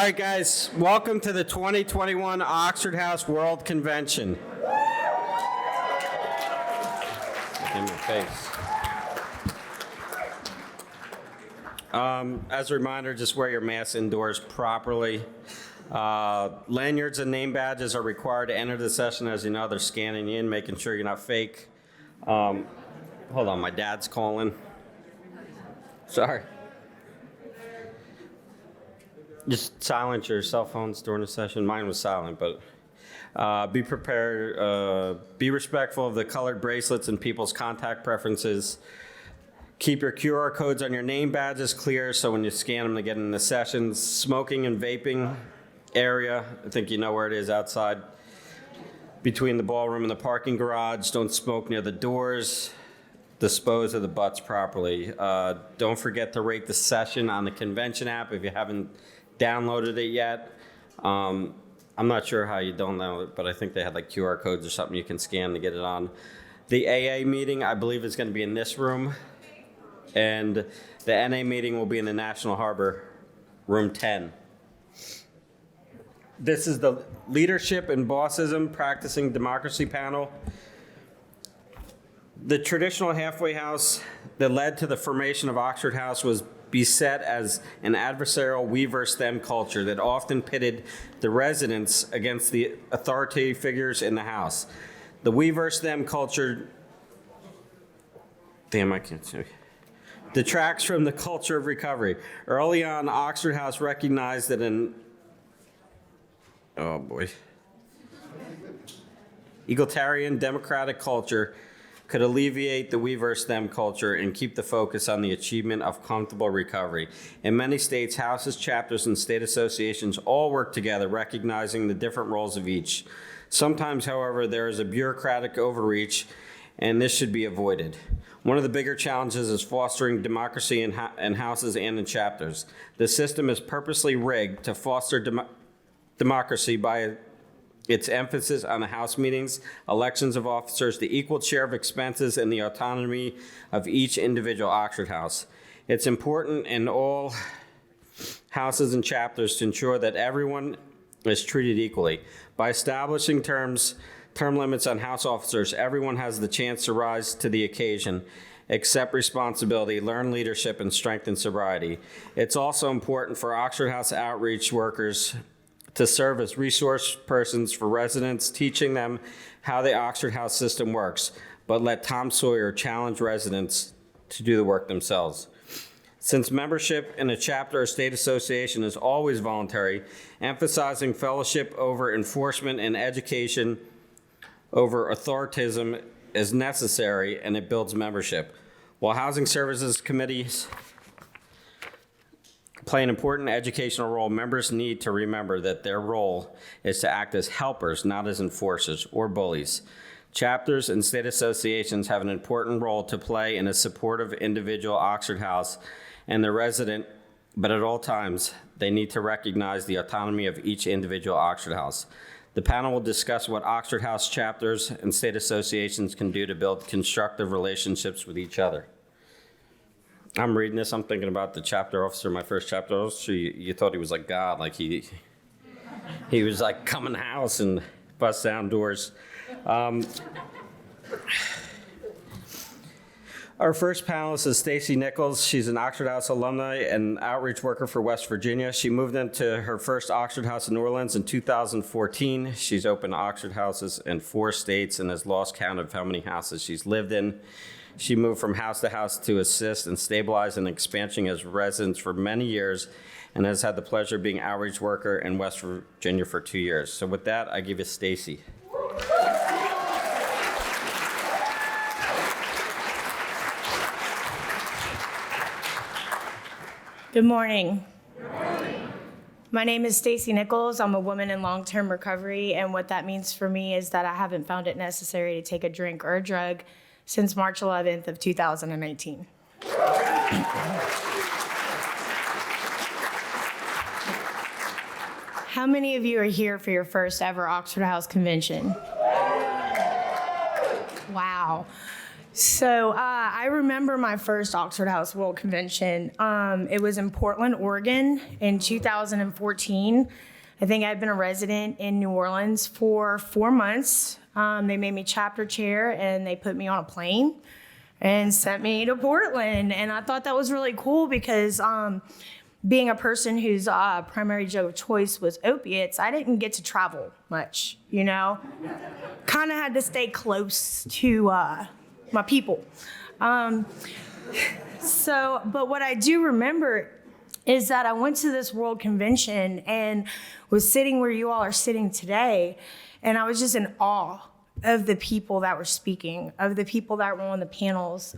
right, guys, welcome to the 2021 Oxford House World Convention. In my face. As a reminder, just wear your mask indoors properly. Lanyards and name badges are required to enter the session. As you know, they're scanning you in, making sure you're not fake. Hold on, my dad's calling. Sorry. Just silence your cell phones during the session. Mine was silent, but be prepared. Be respectful of the colored bracelets and people's contact preferences. Keep your QR codes on your name badges clear so when you scan them to get in the sessions. Smoking and vaping area, I think you know where it is outside. Between the ballroom and the parking garage. Don't smoke near the doors. Dispose of the butts properly. Don't forget to rate the session on the convention app if you haven't downloaded it yet. I'm not sure how you download it, but I think they had like QR codes or something you can scan to get it on. The AA meeting, I believe, is going to be in this room. And the NA meeting will be in the National Harbor, room 10. This is the Leadership and Bossism Practicing Democracy panel. The traditional halfway house that led to the formation of Oxford House was beset as an adversarial we versus them culture that often pitted the residents against the authoritative figures in the house. The we versus them culture, I can't see. Detracts from the culture of recovery. Early on, Oxford House recognized that egalitarian democratic culture could alleviate the we versus them culture and keep the focus on the achievement of comfortable recovery. In many states, houses, chapters, and state associations all work together, recognizing the different roles of each. Sometimes, however, there is a bureaucratic overreach, and this should be avoided. One of the bigger challenges is fostering democracy in houses and in chapters. The system is purposely rigged to foster democracy by its emphasis on the House meetings, elections of officers, the equal share of expenses, and the autonomy of each individual Oxford House. It's important in all houses and chapters to ensure that everyone is treated equally. By establishing term limits on House officers, everyone has the chance to rise to the occasion, accept responsibility, learn leadership, and strengthen sobriety. It's also important for Oxford House outreach workers to serve as resource persons for residents, teaching them how the Oxford House system works, but let Tom Sawyer challenge residents to do the work themselves. Since membership in a chapter or state association is always voluntary, emphasizing fellowship over enforcement and education over authoritism is necessary, and it builds membership. While housing services committees play an important educational role, members need to remember that their role is to act as helpers, not as enforcers or bullies. Chapters and state associations have an important role to play in a supportive individual Oxford House and the resident, but at all times, they need to recognize the autonomy of each individual Oxford House. The panel will discuss what Oxford House chapters and state associations can do to build constructive relationships with each other. I'm reading this, I'm thinking about the chapter officer, my first chapter officer. You thought he was like God, like he was like come in the house and bust down doors. Our first panelist is Stacy Nichols. She's an Oxford House alumni and outreach worker for West Virginia. She moved into her first Oxford House in New Orleans in 2014. She's opened Oxford houses in 4 states and has lost count of how many houses she's lived in. She moved from house to house to assist and stabilize and expansion as residents for many years and has had the pleasure of being outreach worker in West Virginia for 2 years. So with that, I give you Stacy. Good morning. My name is Stacy Nichols. I'm a woman in long-term recovery, and what that means for me is that I haven't found it necessary to take a drink or a drug since March 11th of 2019. How many of you are here for your first ever Oxford House convention? Wow. So I remember my first Oxford House World Convention. It was in Portland, Oregon in 2014. I think I'd been a resident in New Orleans for 4 months. They made me chapter chair and they put me on a plane and sent me to Portland. And I thought that was really cool because being a person whose primary drug of choice was opiates, I didn't get to travel much, you know? Kind of had to stay close to my people. But what I do remember is that I went to this world convention and was sitting where you all are sitting today, and I was just in awe of the people that were speaking, of the people that were on the panels.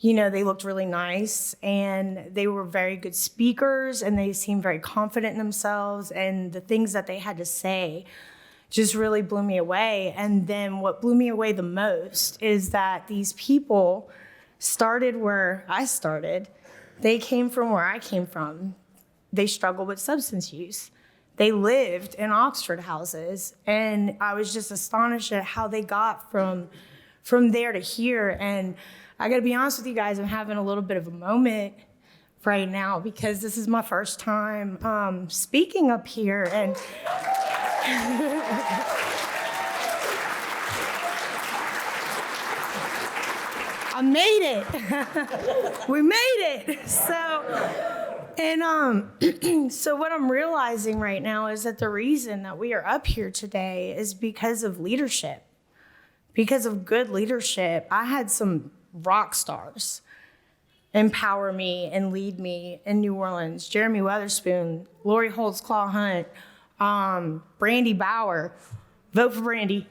You know, they looked really nice, and they were very good speakers, and they seemed very confident in themselves, and the things that they had to say just really blew me away. And then what blew me away the most is that these people started where I started. They came from where I came from. They struggled with substance use. They lived in Oxford houses, and I was just astonished at how they got from there to here. And I gotta be honest with you guys, I'm having a little bit of a moment right now because this is my first time speaking up here, and I made it. We made it. So what I'm realizing right now is that the reason that we are up here today is because of leadership, because of good leadership. I had some rock stars empower me and lead me in New Orleans. Jeremy Weatherspoon, Lori Holtz-Claw Hunt, Brandy Bauer. Vote for Brandy.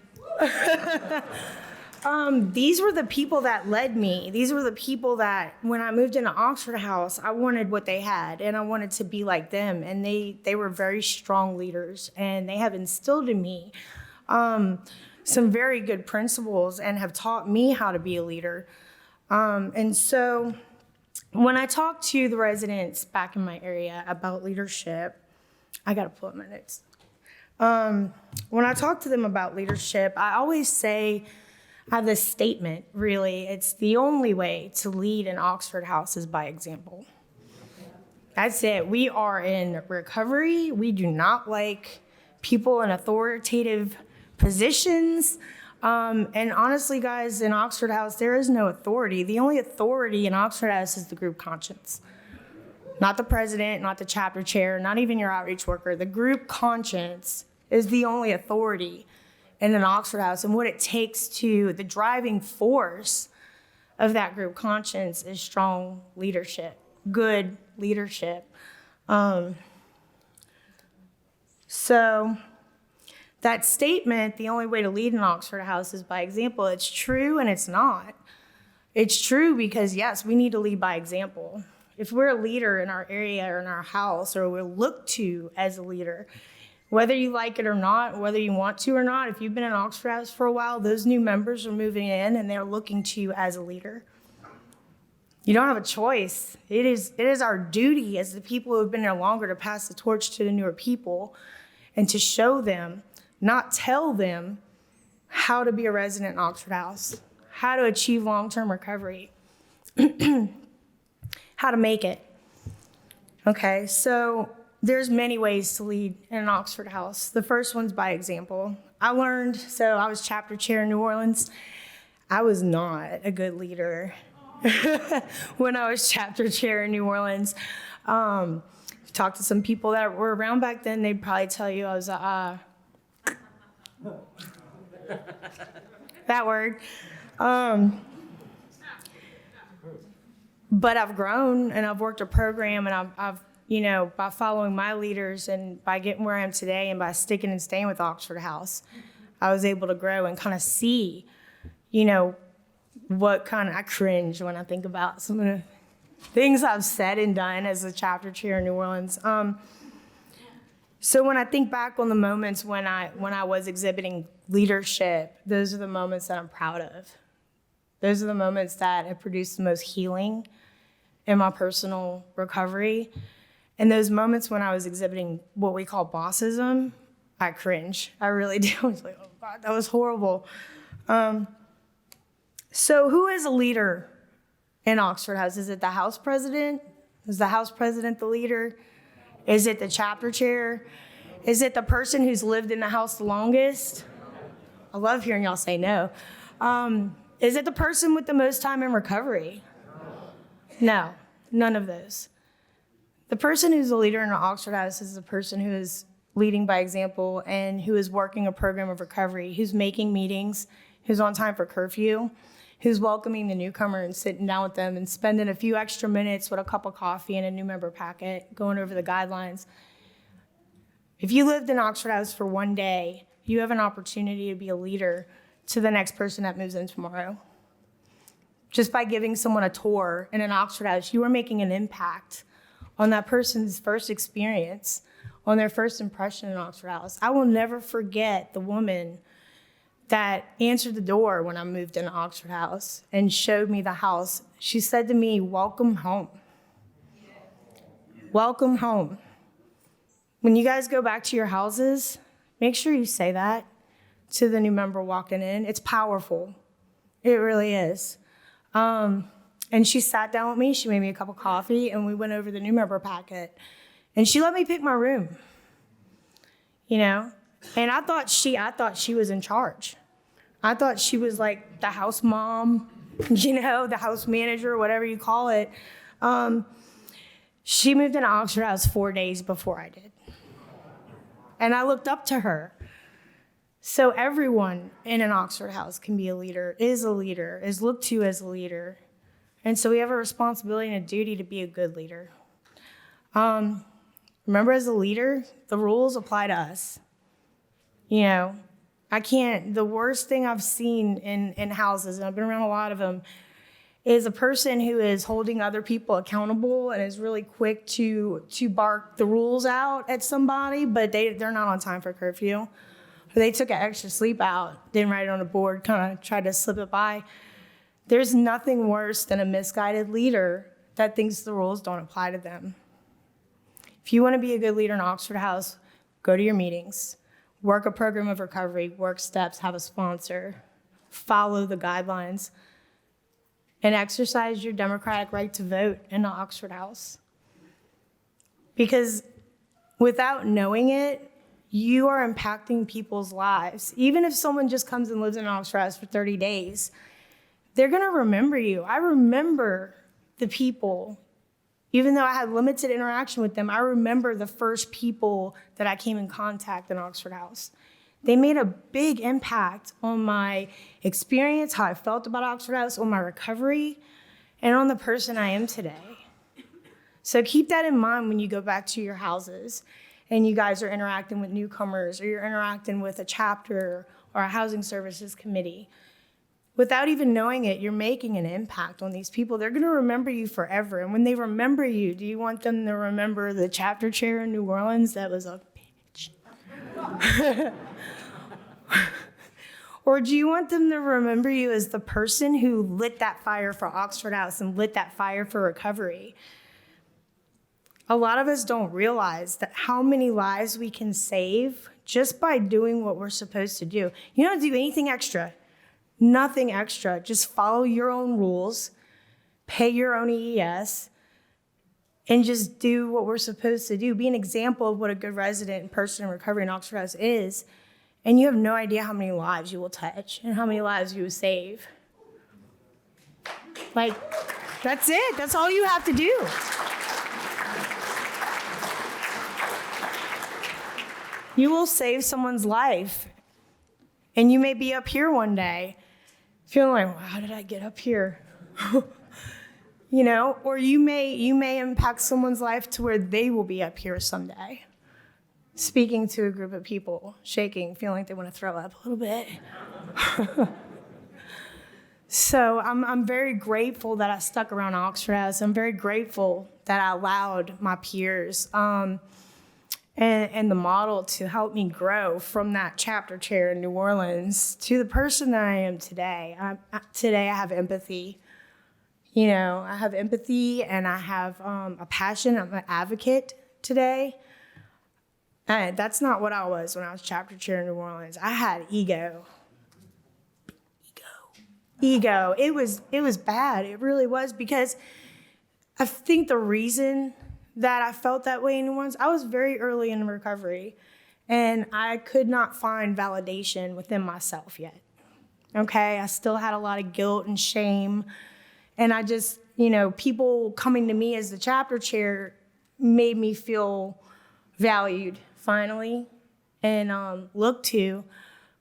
These were the people that led me. These were the people that, when I moved into Oxford House, I wanted what they had, and I wanted to be like them. And they were very strong leaders, and they have instilled in me some very good principles and have taught me how to be a leader. And so when I talk to the residents back in my area about leadership, I got to pull up my notes. When I talk to them about leadership, I always say, I have this statement, really. It's the only way to lead an Oxford House is by example. That's it. We are in recovery. We do not like people in authoritative positions. And honestly, guys, in Oxford House, there is no authority. The only authority in Oxford House is the group conscience. Not the president, not the chapter chair, not even your outreach worker. The group conscience is the only authority in an Oxford House. And what it takes to, the driving force of that group conscience is strong leadership, good leadership. So that statement, the only way to lead an Oxford House is by example, it's true and it's not. It's true because, yes, we need to lead by example. If we're a leader in our area or in our house, or we're looked to as a leader, whether you like it or not, whether you want to or not, if you've been in Oxford House for a while, those new members are moving in and they're looking to you as a leader. You don't have a choice. It is our duty as the people who have been there longer to pass the torch to the newer people and to show them, not tell them, how to be a resident in Oxford House, how to achieve long-term recovery, how to make it. Okay, so there's many ways to lead in an Oxford House. The first one's by example. I was chapter chair in New Orleans. I was not a good leader when I was chapter chair in New Orleans. Talk to some people that were around back then, they'd probably tell you I was that word. But I've grown and I've worked a program, and I've by following my leaders and by getting where I am today and by sticking and staying with Oxford House, I was able to grow and kind of see, what kind of, I cringe when I think about some of the things I've said and done as a chapter chair in New Orleans. So when I think back on the moments when I was exhibiting leadership, those are the moments that I'm proud of. Those are the moments that have produced the most healing in my personal recovery. And those moments when I was exhibiting what we call bossism, I cringe. I really do. I was like, oh God, that was horrible. So who is a leader in Oxford House? Is it the House president? Is the House president the leader? Is it the chapter chair? Is it the person who's lived in the house the longest? I love hearing y'all say no. Is it the person with the most time in recovery? No, none of those. The person who's a leader in the Oxford House is the person who is leading by example and who is working a program of recovery, who's making meetings, who's on time for curfew, who's welcoming the newcomer and sitting down with them and spending a few extra minutes with a cup of coffee and a new member packet, going over the guidelines. If you lived in Oxford House for one day, you have an opportunity to be a leader to the next person that moves in tomorrow. Just by giving someone a tour in an Oxford House, you are making an impact on that person's first experience, on their first impression in Oxford House. I will never forget the woman that answered the door when I moved into Oxford House and showed me the house. She said to me, "Welcome home. Welcome home." When you guys go back to your houses, make sure you say that to the new member walking in. It's powerful. It really is. And she sat down with me, she made me a cup of coffee, and we went over the new member packet. And she let me pick my room, you know? And I thought she was in charge. I thought she was like the house mom, you know, the house manager, whatever you call it. She moved into Oxford House 4 days before I did. And I looked up to her. So everyone in an Oxford House can be a leader, is looked to as a leader. And so we have a responsibility and a duty to be a good leader. Remember, as a leader, the rules apply to us. You know, the worst thing I've seen in houses, and I've been around a lot of them, is a person who is holding other people accountable and is really quick to bark the rules out at somebody, but they're not on time for curfew. Or they took an extra sleep out, didn't write it on a board, kind of tried to slip it by. There's nothing worse than a misguided leader that thinks the rules don't apply to them. If you want to be a good leader in Oxford House, go to your meetings, work a program of recovery, work steps, have a sponsor, follow the guidelines, and exercise your democratic right to vote in the Oxford House. Because without knowing it, you are impacting people's lives. Even if someone just comes and lives in Oxford House for 30 days, they're gonna remember you. I remember the people, even though I had limited interaction with them, I remember the first people that I came in contact in Oxford House. They made a big impact on my experience, how I felt about Oxford House, on my recovery, and on the person I am today. So keep that in mind when you go back to your houses and you guys are interacting with newcomers or you're interacting with a chapter or a housing services committee. Without even knowing it, you're making an impact on these people. They're gonna remember you forever. And when they remember you, do you want them to remember the chapter chair in New Orleans that was a bitch? Or do you want them to remember you as the person who lit that fire for Oxford House and lit that fire for recovery? A lot of us don't realize that how many lives we can save just by doing what we're supposed to do. You don't do anything extra, nothing extra. Just follow your own rules, pay your own EES, and just do what we're supposed to do. Be an example of what a good resident and person in recovery in Oxford House is. And you have no idea how many lives you will touch and how many lives you will save. Like, that's it. That's all you have to do. You will save someone's life. And you may be up here one day feeling like, well, how did I get up here? You know, or you may impact someone's life to where they will be up here someday, speaking to a group of people, shaking, feeling like they want to throw up a little bit. So I'm very grateful that I stuck around Oxford House. I'm very grateful that I allowed my peers and the model to help me grow from that chapter chair in New Orleans to the person that I am today. Today I have empathy. You know, I have empathy and I have a passion. I'm an advocate today. And that's not what I was when I was chapter chair in New Orleans. I had ego. ego. It was bad. It really was, because I think the reason that I felt that way in New Orleans, I was very early in recovery, and I could not find validation within myself yet. Okay, I still had a lot of guilt and shame, and I just, people coming to me as the chapter chair made me feel valued finally and looked to,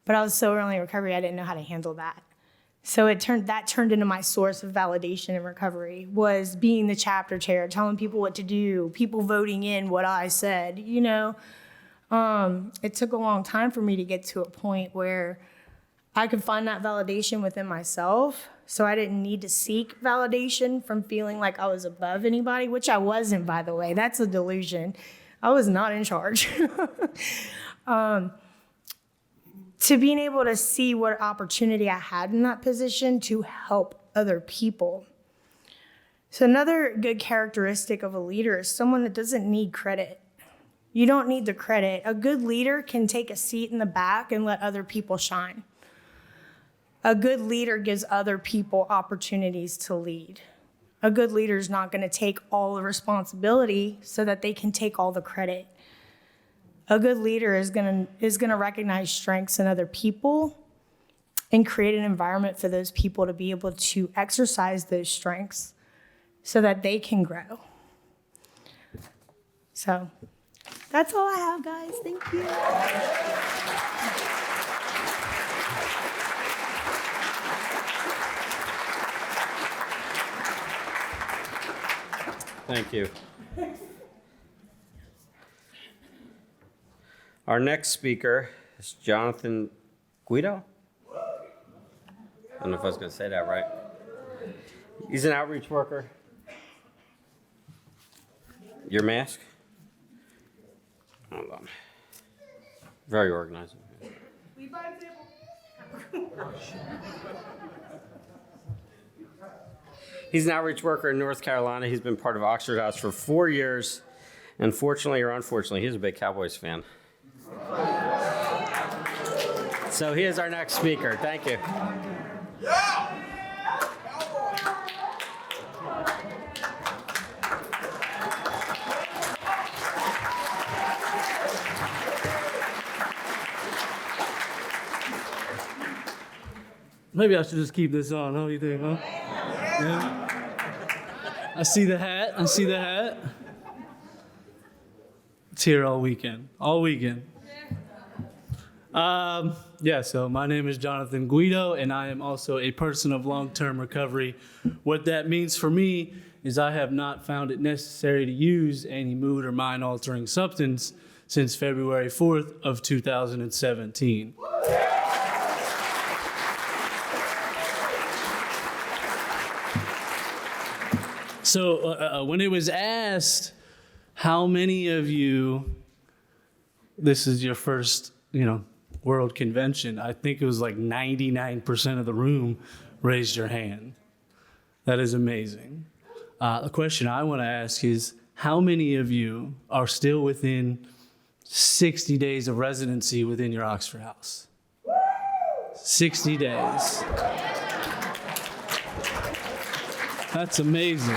but I was so early in recovery, I didn't know how to handle that. So that turned into my source of validation in recovery, was being the chapter chair, telling people what to do, people voting in what I said, It took a long time for me to get to a point where I could find that validation within myself. So I didn't need to seek validation from feeling like I was above anybody, which I wasn't, by the way. That's a delusion. I was not in charge. To being able to see what opportunity I had in that position to help other people. So another good characteristic of a leader is someone that doesn't need credit. You don't need the credit. A good leader can take a seat in the back and let other people shine. A good leader gives other people opportunities to lead. A good leader is not going to take all the responsibility so that they can take all the credit. A good leader is going to recognize strengths in other people and create an environment for those people to be able to exercise those strengths so that they can grow. So that's all I have, guys. Thank you. Thank you. Our next speaker is Jonathan Guido. I don't know if I was going to say that right. He's an outreach worker. Your mask? Hold on. Very organized. He's an outreach worker in North Carolina. He's been part of Oxford House for 4 years. And fortunately or unfortunately, he's a big Cowboys fan. So he is our next speaker. Thank you. Maybe I should just keep this on, huh? You think, huh? Yeah. I see the hat. It's here all weekend. So my name is Jonathan Guido, and I am also a person of long-term recovery. What that means for me is I have not found it necessary to use any mood or mind-altering substance since February 4th of 2017. So when it was asked, how many of you, this is your first, World Convention, I think it was like 99% of the room raised your hand. That is amazing. The question I want to ask is, how many of you are still within 60 days of residency within your Oxford House? 60 days. That's amazing.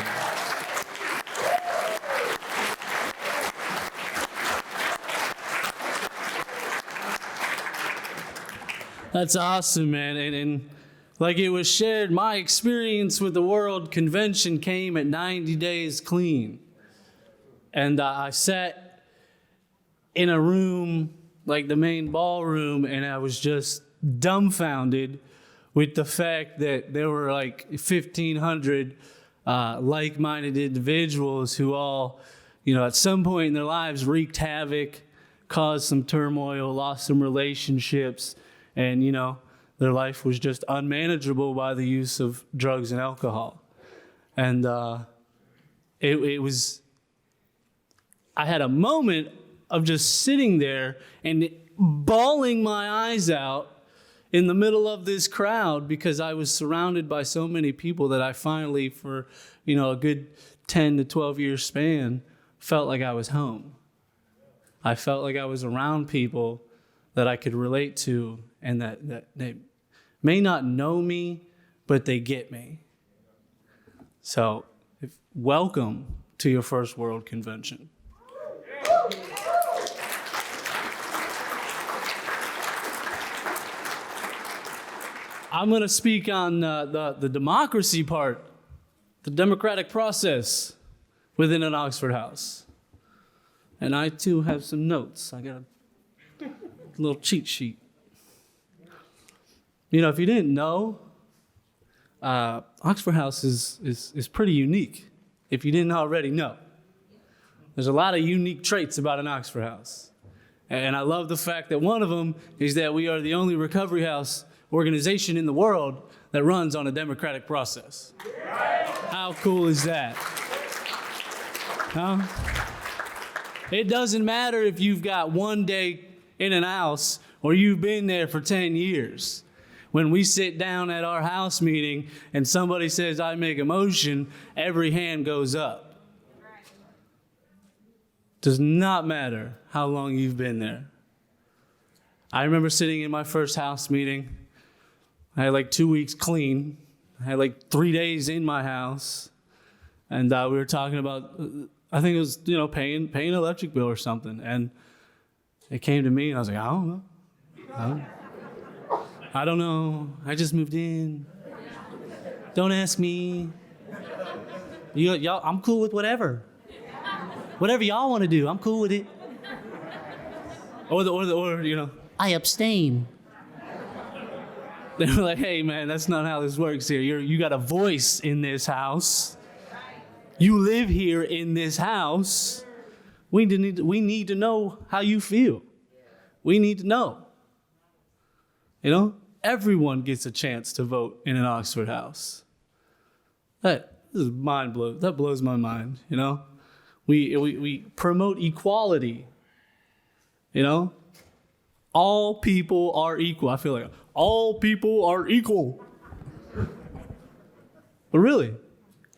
That's awesome, man. And like it was shared, my experience with the World Convention came at 90 days clean. And I sat in a room, like the main ballroom, and I was just dumbfounded with the fact that there were like 1,500 like-minded individuals who all, at some point in their lives wreaked havoc, caused some turmoil, lost some relationships, and, their life was just unmanageable by the use of drugs and alcohol. And it was, I had a moment of just sitting there and bawling my eyes out in the middle of this crowd because I was surrounded by so many people that I finally, for, a good 10 to 12 year span, felt like I was home. I felt like I was around people that I could relate to and that they may not know me, but they get me. So, welcome to your first World Convention. I'm going to speak on the democracy part, the democratic process within an Oxford house. And I, too, have some notes. I got a little cheat sheet. You know, if you didn't know, Oxford House is pretty unique, if you didn't already know. There's a lot of unique traits about an Oxford House. And I love the fact that one of them is that we are the only recovery house organization in the world that runs on a democratic process. How cool is that? Huh? It doesn't matter if you've got one day in an house or you've been there for 10 years. When we sit down at our house meeting and somebody says, I make a motion, every hand goes up. Does not matter how long you've been there. I remember sitting in my first house meeting. I had like 2 weeks clean. I had like 3 days in my house. And we were talking about, I think it was, paying an electric bill or something. And it came to me and I was like, I don't know. I don't know. I just moved in. Don't ask me. Y'all, I'm cool with whatever. Whatever y'all want to do, I'm cool with it. Or I abstain. They were like, hey man, that's not how this works here. You got a voice in this house. You live here in this house. We need to know how you feel. We need to know. Everyone gets a chance to vote in an Oxford house. This is mind blow. That blows my mind. We promote equality. All people are equal. I feel like all people are equal. But really,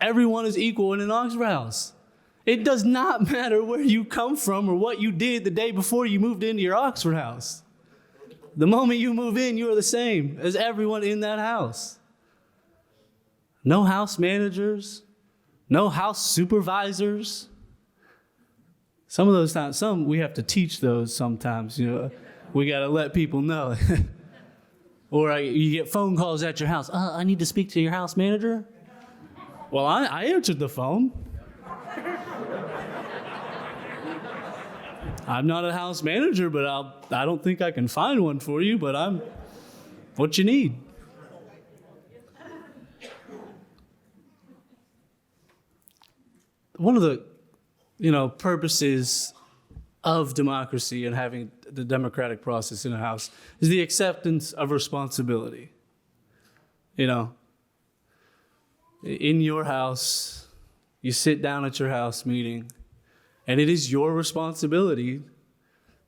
everyone is equal in an Oxford house. It does not matter where you come from or what you did the day before you moved into your Oxford house. The moment you move in, you are the same as everyone in that house. No house managers, no house supervisors. Some of those times, we have to teach those sometimes, We got to let people know. Or you get phone calls at your house. I need to speak to your house manager. Well, I answered the phone. I'm not a house manager, but I don't think I can find one for you, but I'm what you need. One of the, purposes of democracy and having the democratic process in a house is the acceptance of responsibility. In your house, you sit down at your house meeting, and it is your responsibility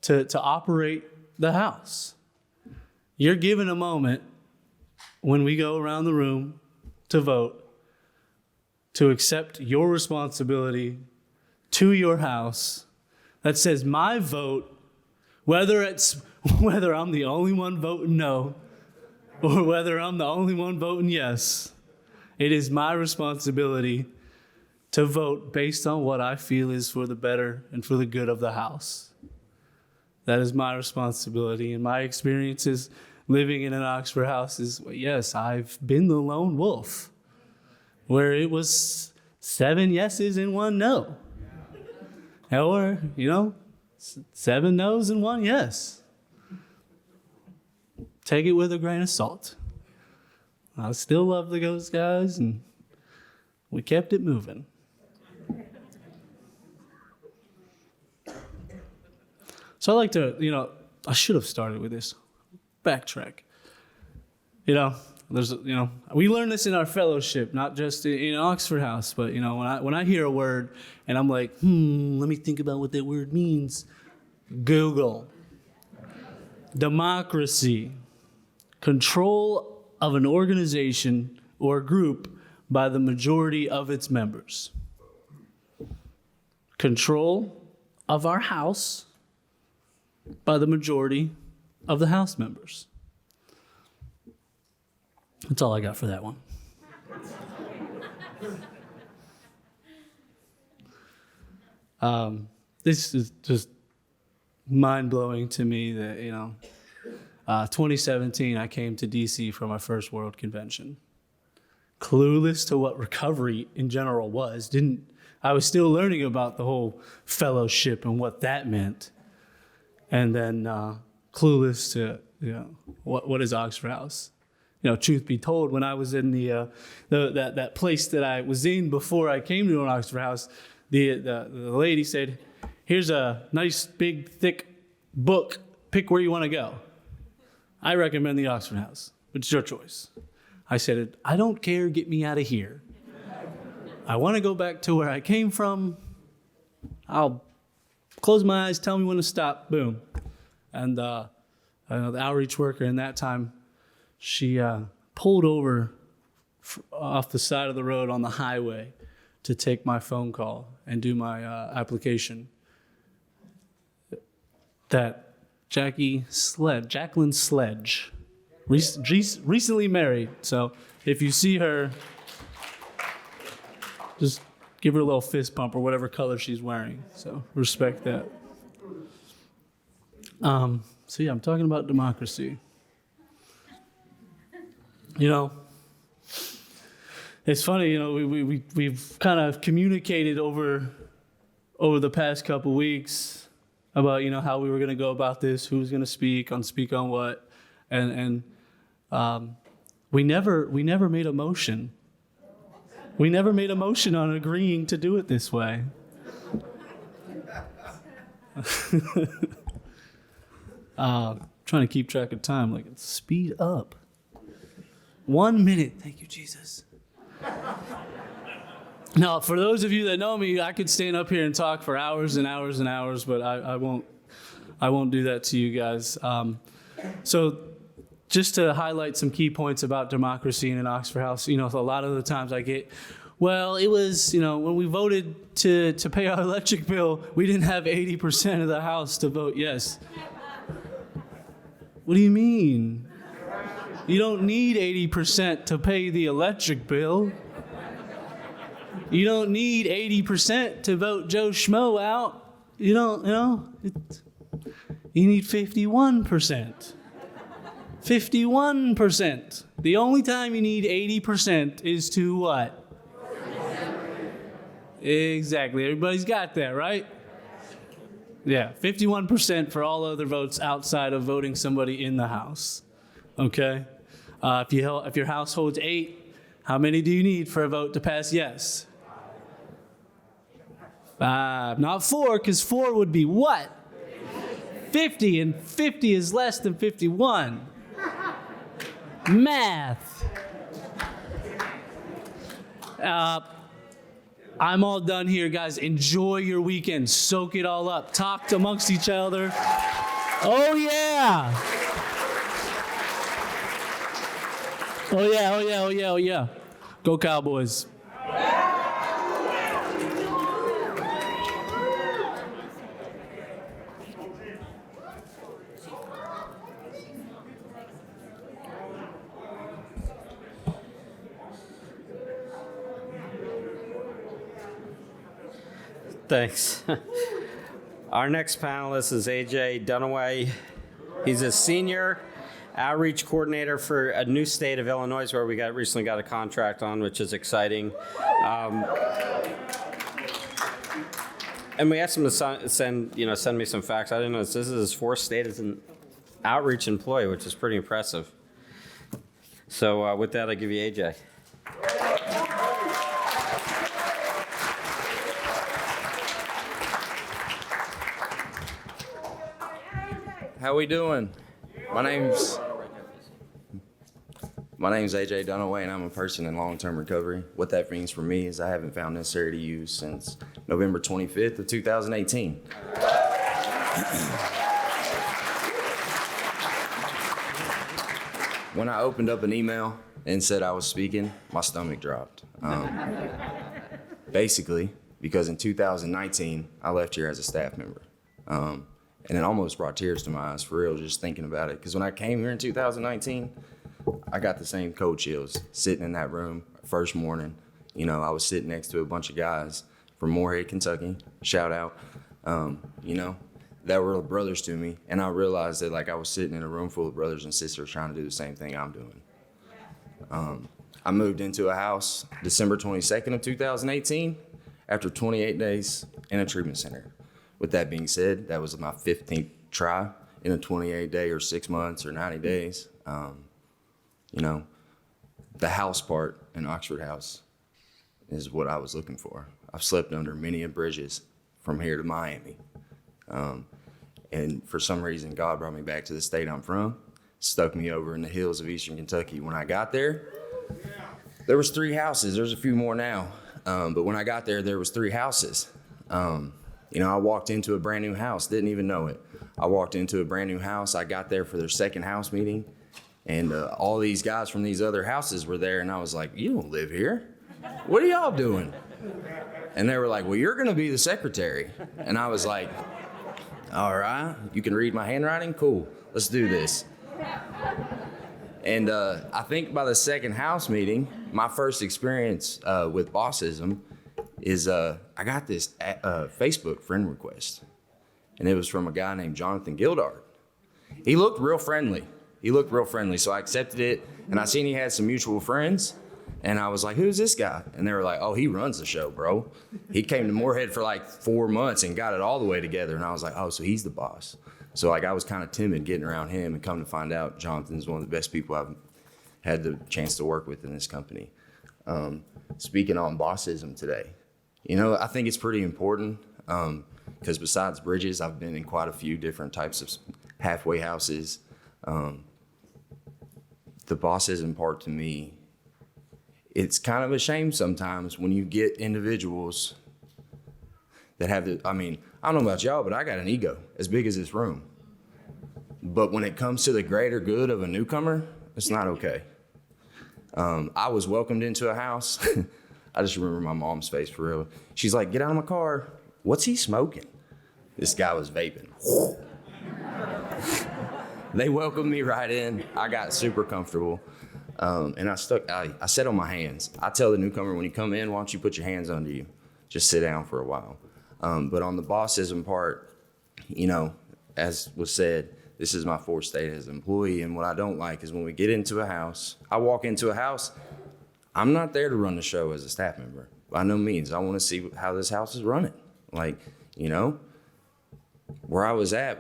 to operate the house. You're given a moment when we go around the room to vote to accept your responsibility to your house that says my vote, whether I'm the only one voting no or whether I'm the only one voting yes, it is my responsibility to vote based on what I feel is for the better and for the good of the house. That is my responsibility. And my experiences living in an Oxford house is, yes, I've been the lone wolf, where it was 7 yeses and 1 no. Or, 7 no's and 1 yes. Take it with a grain of salt. I still love those guys, and we kept it moving. So I like to, I should have started with this. Backtrack. We learn this in our fellowship, not just in Oxford House, but, when I hear a word and I'm like, let me think about what that word means. Google. Democracy. Control of an organization or group by the majority of its members. Control of our house by the majority of the house members. That's all I got for that one. This is just mind-blowing to me that, 2017, I came to DC for my first World Convention. Clueless to what recovery in general was. I was still learning about the whole fellowship and what that meant. And then clueless to, what is Oxford House? Truth be told, when I was in that place that I was in before I came to an Oxford House, the lady said, "Here's a nice, big, thick book. Pick where you want to go. I recommend the Oxford House, but it's your choice." I said, "I don't care. Get me out of here. I want to go back to where I came from. I'll close my eyes, tell me when to stop." Boom. And the outreach worker in that time, she pulled over off the side of the road on the highway to take my phone call and do my application. That Jacqueline Sledge, recently married. So if you see her, just give her a little fist bump or whatever color she's wearing. So respect that. So yeah, I'm talking about democracy. It's funny, we've kind of communicated over the past couple weeks about, how we were going to go about this, who was going to speak on what, and we never made a motion. We never made a motion on agreeing to do it this way. Trying to keep track of time, like it's speed up. 1 minute, thank you, Jesus. Now, for those of you that know me, I could stand up here and talk for hours and hours and hours, but I won't do that to you guys. So just to highlight some key points about democracy in an Oxford House, a lot of the times I get, well, it was, when we voted to pay our electric bill, we didn't have 80% of the House to vote yes. What do you mean? You don't need 80% to pay the electric bill. You don't need 80% to vote Joe Schmo out. You need 51%. 51%. The only time you need 80% is to what? Exactly. Everybody's got that, right? Yeah, 51% for all other votes outside of voting somebody in the House. Okay? If your House holds 8, how many do you need for a vote to pass yes? 5. Not 4, because 4 would be what? 50, and 50 is less than 51. Math. I'm all done here, guys. Enjoy your weekend. Soak it all up. Talk amongst each other. Oh, yeah. Oh, yeah, oh, yeah, oh, yeah, oh, yeah. Go Cowboys. Thanks. Our next panelist is AJ Dunaway. He's a senior outreach coordinator for a new state of Illinois, where we recently got a contract on, which is exciting. And we asked him to send me some facts. I didn't know this is his 4th state as an outreach employee, which is pretty impressive. So with that, I give you AJ. How we doing? My name's AJ Dunaway, and I'm a person in long-term recovery. What that means for me is I haven't found necessary to use since November 25th of 2018. When I opened up an email and said I was speaking, my stomach dropped. Basically, because in 2019, I left here as a staff member. And it almost brought tears to my eyes, for real, just thinking about it. Because when I came here in 2019, I got the same cold chills sitting in that room first morning. I was sitting next to a bunch of guys from Moorhead, Kentucky. Shout out. You know, that were brothers to me. And I realized that like I was sitting in a room full of brothers and sisters trying to do the same thing I'm doing. I moved into a house December 22nd of 2018 after 28 days in a treatment center. With that being said, that was my 15th try in a 28-day or 6 months or 90 days. You know, the house part in Oxford House is what I was looking for. I've slept under many bridges from here to Miami. And for some reason, God brought me back to the state I'm from, stuck me over in the hills of Eastern Kentucky. When I got there, there was 3 houses. There's a few more now. But when I got there, there was 3 houses. You know, I walked into a brand new house, didn't even know it. I walked into a brand new house. I got there for their second house meeting, and all these guys from these other houses were there, and I was like, you don't live here. What are y'all doing? And they were like, well, you're going to be the secretary. And I was like, all right, you can read my handwriting? Cool, let's do this. And I think by the second house meeting, my first experience with Bossism is I got this Facebook friend request. And it was from a guy named Jonathan Gildard. He looked real friendly. So I accepted it, and I seen he had some mutual friends. And I was like, who's this guy? And they were like, oh, he runs the show, bro. He came to Moorhead for like 4 months and got it all the way together. And I was like, oh, so he's the boss. So like I was kind of timid getting around him, and come to find out Jonathan's one of the best people I've had the chance to work with in this company. Speaking on Bossism today, you know, I think it's pretty important because besides bridges, I've been in quite a few different types of halfway houses. The Bossism part to me, it's kind of a shame sometimes when you get individuals that have I don't know about y'all, but I got an ego as big as this room. But when it comes to the greater good of a newcomer, it's not okay. I was welcomed into a house. I just remember my mom's face for real. She's like, get out of my car. What's he smoking? This guy was vaping. They welcomed me right in. I got super comfortable. And I sat on my hands. I tell the newcomer, when you come in, why don't you put your hands under you? Just sit down for a while. But on the Bossism part, you know, as was said, this is my 4th state as an employee. And what I don't like is when we get into a house, I walk into a house, I'm not there to run the show as a staff member. By no means. I want to see how this house is running. Like, you know, where I was at.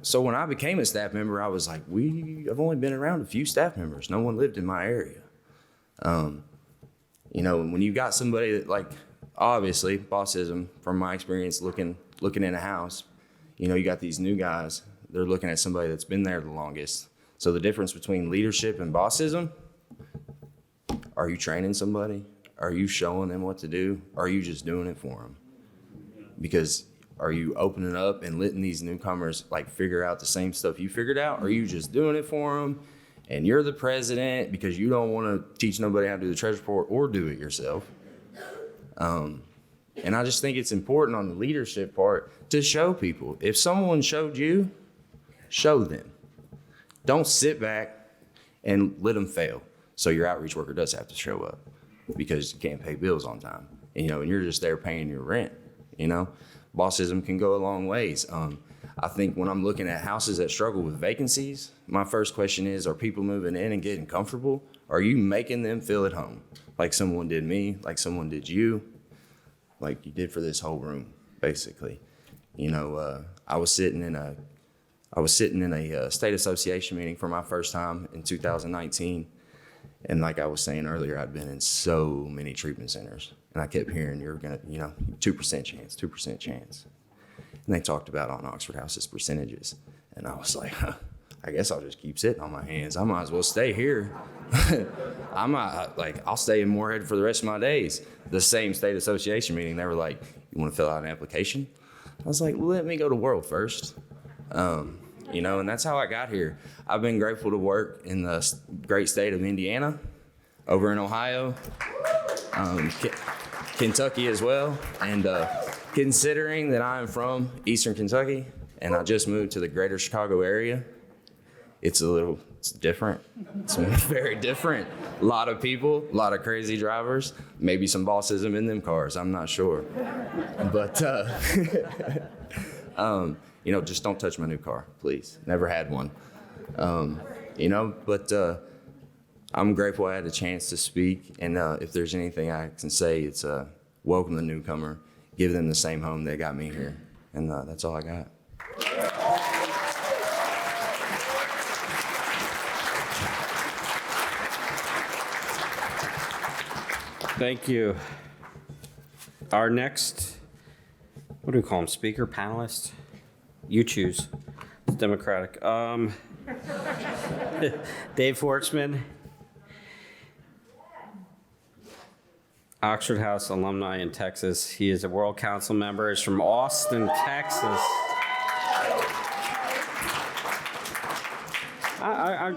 So when I became a staff member, I was like, I've only been around a few staff members. No one lived in my area. You know, when you got somebody that, like, obviously, Bossism, from my experience looking in a house, you know, you got these new guys. They're looking at somebody that's been there the longest. So the difference between leadership and Bossism, are you training somebody? Are you showing them what to do? Or are you just doing it for them? Because are you opening up and letting these newcomers like figure out the same stuff you figured out? Or are you just doing it for them? And you're the president because you don't want to teach nobody how to do the treasure report or do it yourself. And I just think it's important on the leadership part to show people. If someone showed you, show them. Don't sit back and let them fail. So your outreach worker does have to show up because you can't pay bills on time. And, you know, and you're just there paying your rent, you know. Bossism can go a long ways. I think when I'm looking at houses that struggle with vacancies, my first question is, are people moving in and getting comfortable? Are you making them feel at home? Like someone did me, like someone did you, like you did for this whole room, basically. You know, I was sitting in a state association meeting for my first time in 2019. And like I was saying earlier, I'd been in so many treatment centers. And I kept hearing, you're going to, you know, 2% chance, 2% chance. And they talked about on Oxford House's percentages. And I was like, I guess I'll just keep sitting on my hands. I might as well stay here. I'll stay in Moorhead for the rest of my days. The same state association meeting, they were like, you want to fill out an application? I was like, well, let me go to World first. You know, and that's how I got here. I've been grateful to work in the great state of Indiana, over in Ohio, Kentucky as well. And considering that I am from Eastern Kentucky and I just moved to the greater Chicago area, it's a little It's different. It's very different. A lot of people, a lot of crazy drivers, maybe some bossism in them cars. I'm not sure. But, just don't touch my new car, please. Never had one. But I'm grateful I had a chance to speak. And if there's anything I can say, it's welcome the newcomer, give them the same home that got me here. And that's all I got. Thank you. Our next, what do we call him, speaker, panelist? You choose. It's democratic. Dave Fortsman, Oxford House alumni in Texas. He is a World Council member. He's from Austin, Texas. I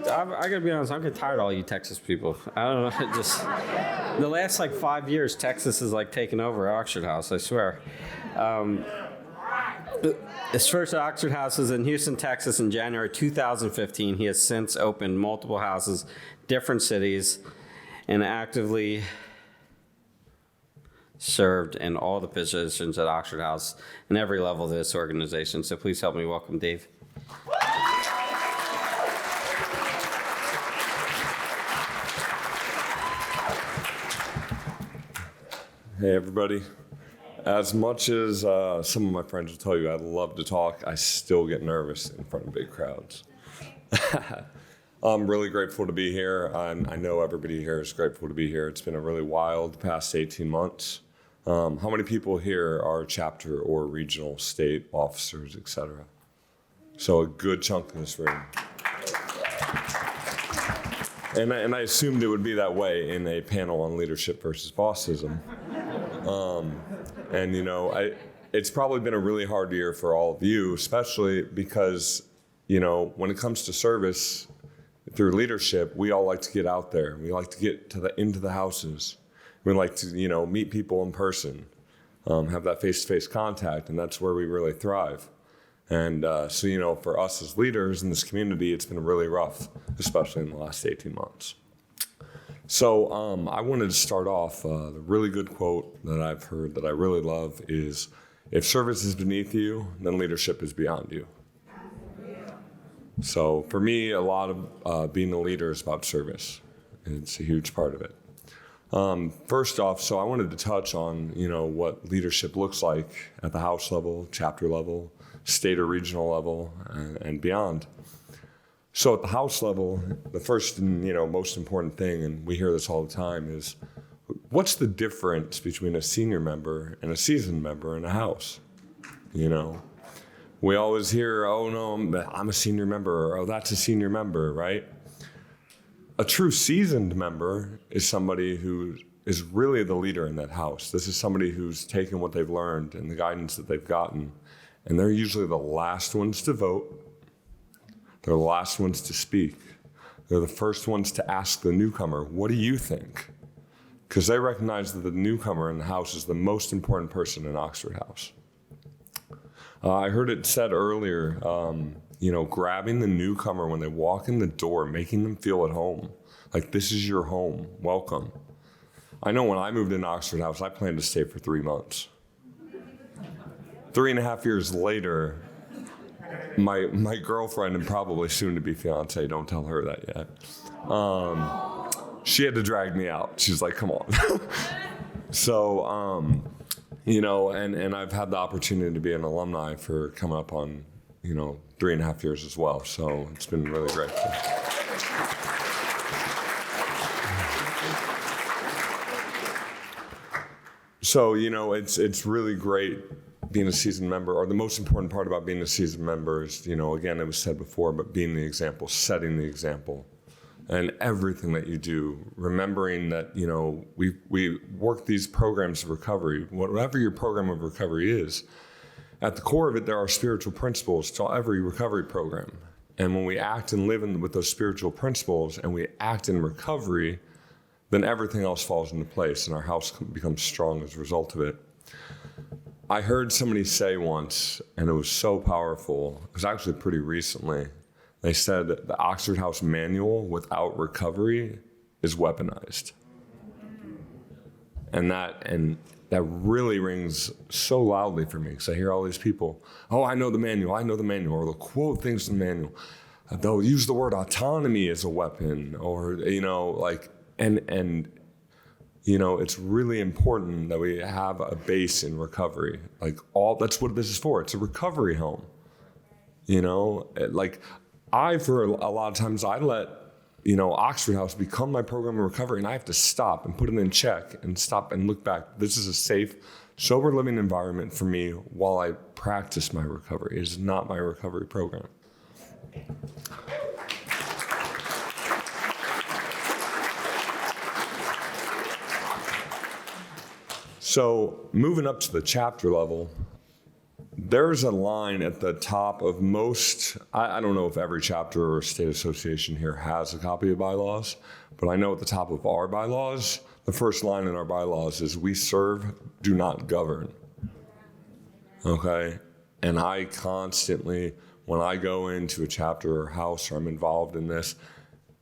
gotta be honest, I'm getting tired of all you Texas people. I don't know, just the last 5 years, Texas is taking over Oxford House, I swear. His first Oxford House was in Houston, Texas in January 2015. He has since opened multiple houses, different cities, and actively served in all the positions at Oxford House and every level of this organization. So please help me welcome Dave. Hey, everybody. As much as some of my friends will tell you I love to talk, I still get nervous in front of big crowds. I'm really grateful to be here. I know everybody here is grateful to be here. It's been a really wild past 18 months. How many people here are chapter or regional state officers, et cetera? So a good chunk in this room. And I assumed it would be that way in a panel on leadership versus bossism. It's probably been a really hard year for all of you, especially because, when it comes to service through leadership, we all like to get out there. We like to get into the houses. We like to, meet people in person, have that face-to-face contact, and that's where we really thrive. And for us as leaders in this community, it's been really rough, especially in the last 18 months. So I wanted to start off, the really good quote that I've heard that I really love is, if service is beneath you, then leadership is beyond you. So for me, a lot of being a leader is about service. It's a huge part of it. First off, so I wanted to touch on, what leadership looks like at the house level, chapter level, state or regional level, and beyond. So at the house level, the first and most important thing, and we hear this all the time, is what's the difference between a senior member and a seasoned member in a house? We always hear, oh no, I'm a senior member, or oh, that's a senior member, right? A true seasoned member is somebody who is really the leader in that house. This is somebody who's taken what they've learned and the guidance that they've gotten, and they're usually the last ones to vote. They're the last ones to speak. They're the first ones to ask the newcomer, what do you think? Because they recognize that the newcomer in the house is the most important person in Oxford House. I heard it said earlier, grabbing the newcomer when they walk in the door, making them feel at home. Like, this is your home, welcome. I know when I moved into Oxford House, I planned to stay for 3 months. 3.5 years later, my girlfriend and probably soon to be fiance, don't tell her that yet. She had to drag me out. She's like, come on. So, and I've had the opportunity to be an alumni for coming up on, 3.5 years as well. So it's been really great. So, it's really great being a seasoned member, or the most important part about being a seasoned member is, again, it was said before, but being the example, setting the example. And everything that you do, remembering that, we work these programs of recovery, whatever your program of recovery is, at the core of it, there are spiritual principles to every recovery program. And when we act and live with those spiritual principles and we act in recovery, then everything else falls into place and our house becomes strong as a result of it. I heard somebody say once, and it was so powerful, it was actually pretty recently, They said the Oxford House Manual without recovery is weaponized. And that really rings so loudly for me, because I hear all these people, oh, I know the manual, or they'll quote things in the manual. They'll use the word autonomy as a weapon, or, it's really important that we have a base in recovery. That's what this is for. It's a recovery home. For a lot of times I let, Oxford House become my program of recovery, and I have to stop and put it in check and stop and look back. This is a safe, sober living environment for me while I practice my recovery. It is not my recovery program. So moving up to the chapter level, there's a line at the top of most, I don't know if every chapter or state association here has a copy of bylaws, but I know at the top of our bylaws, the first line in our bylaws is, we serve, do not govern. Okay? And I constantly, when I go into a chapter or house, or I'm involved in this,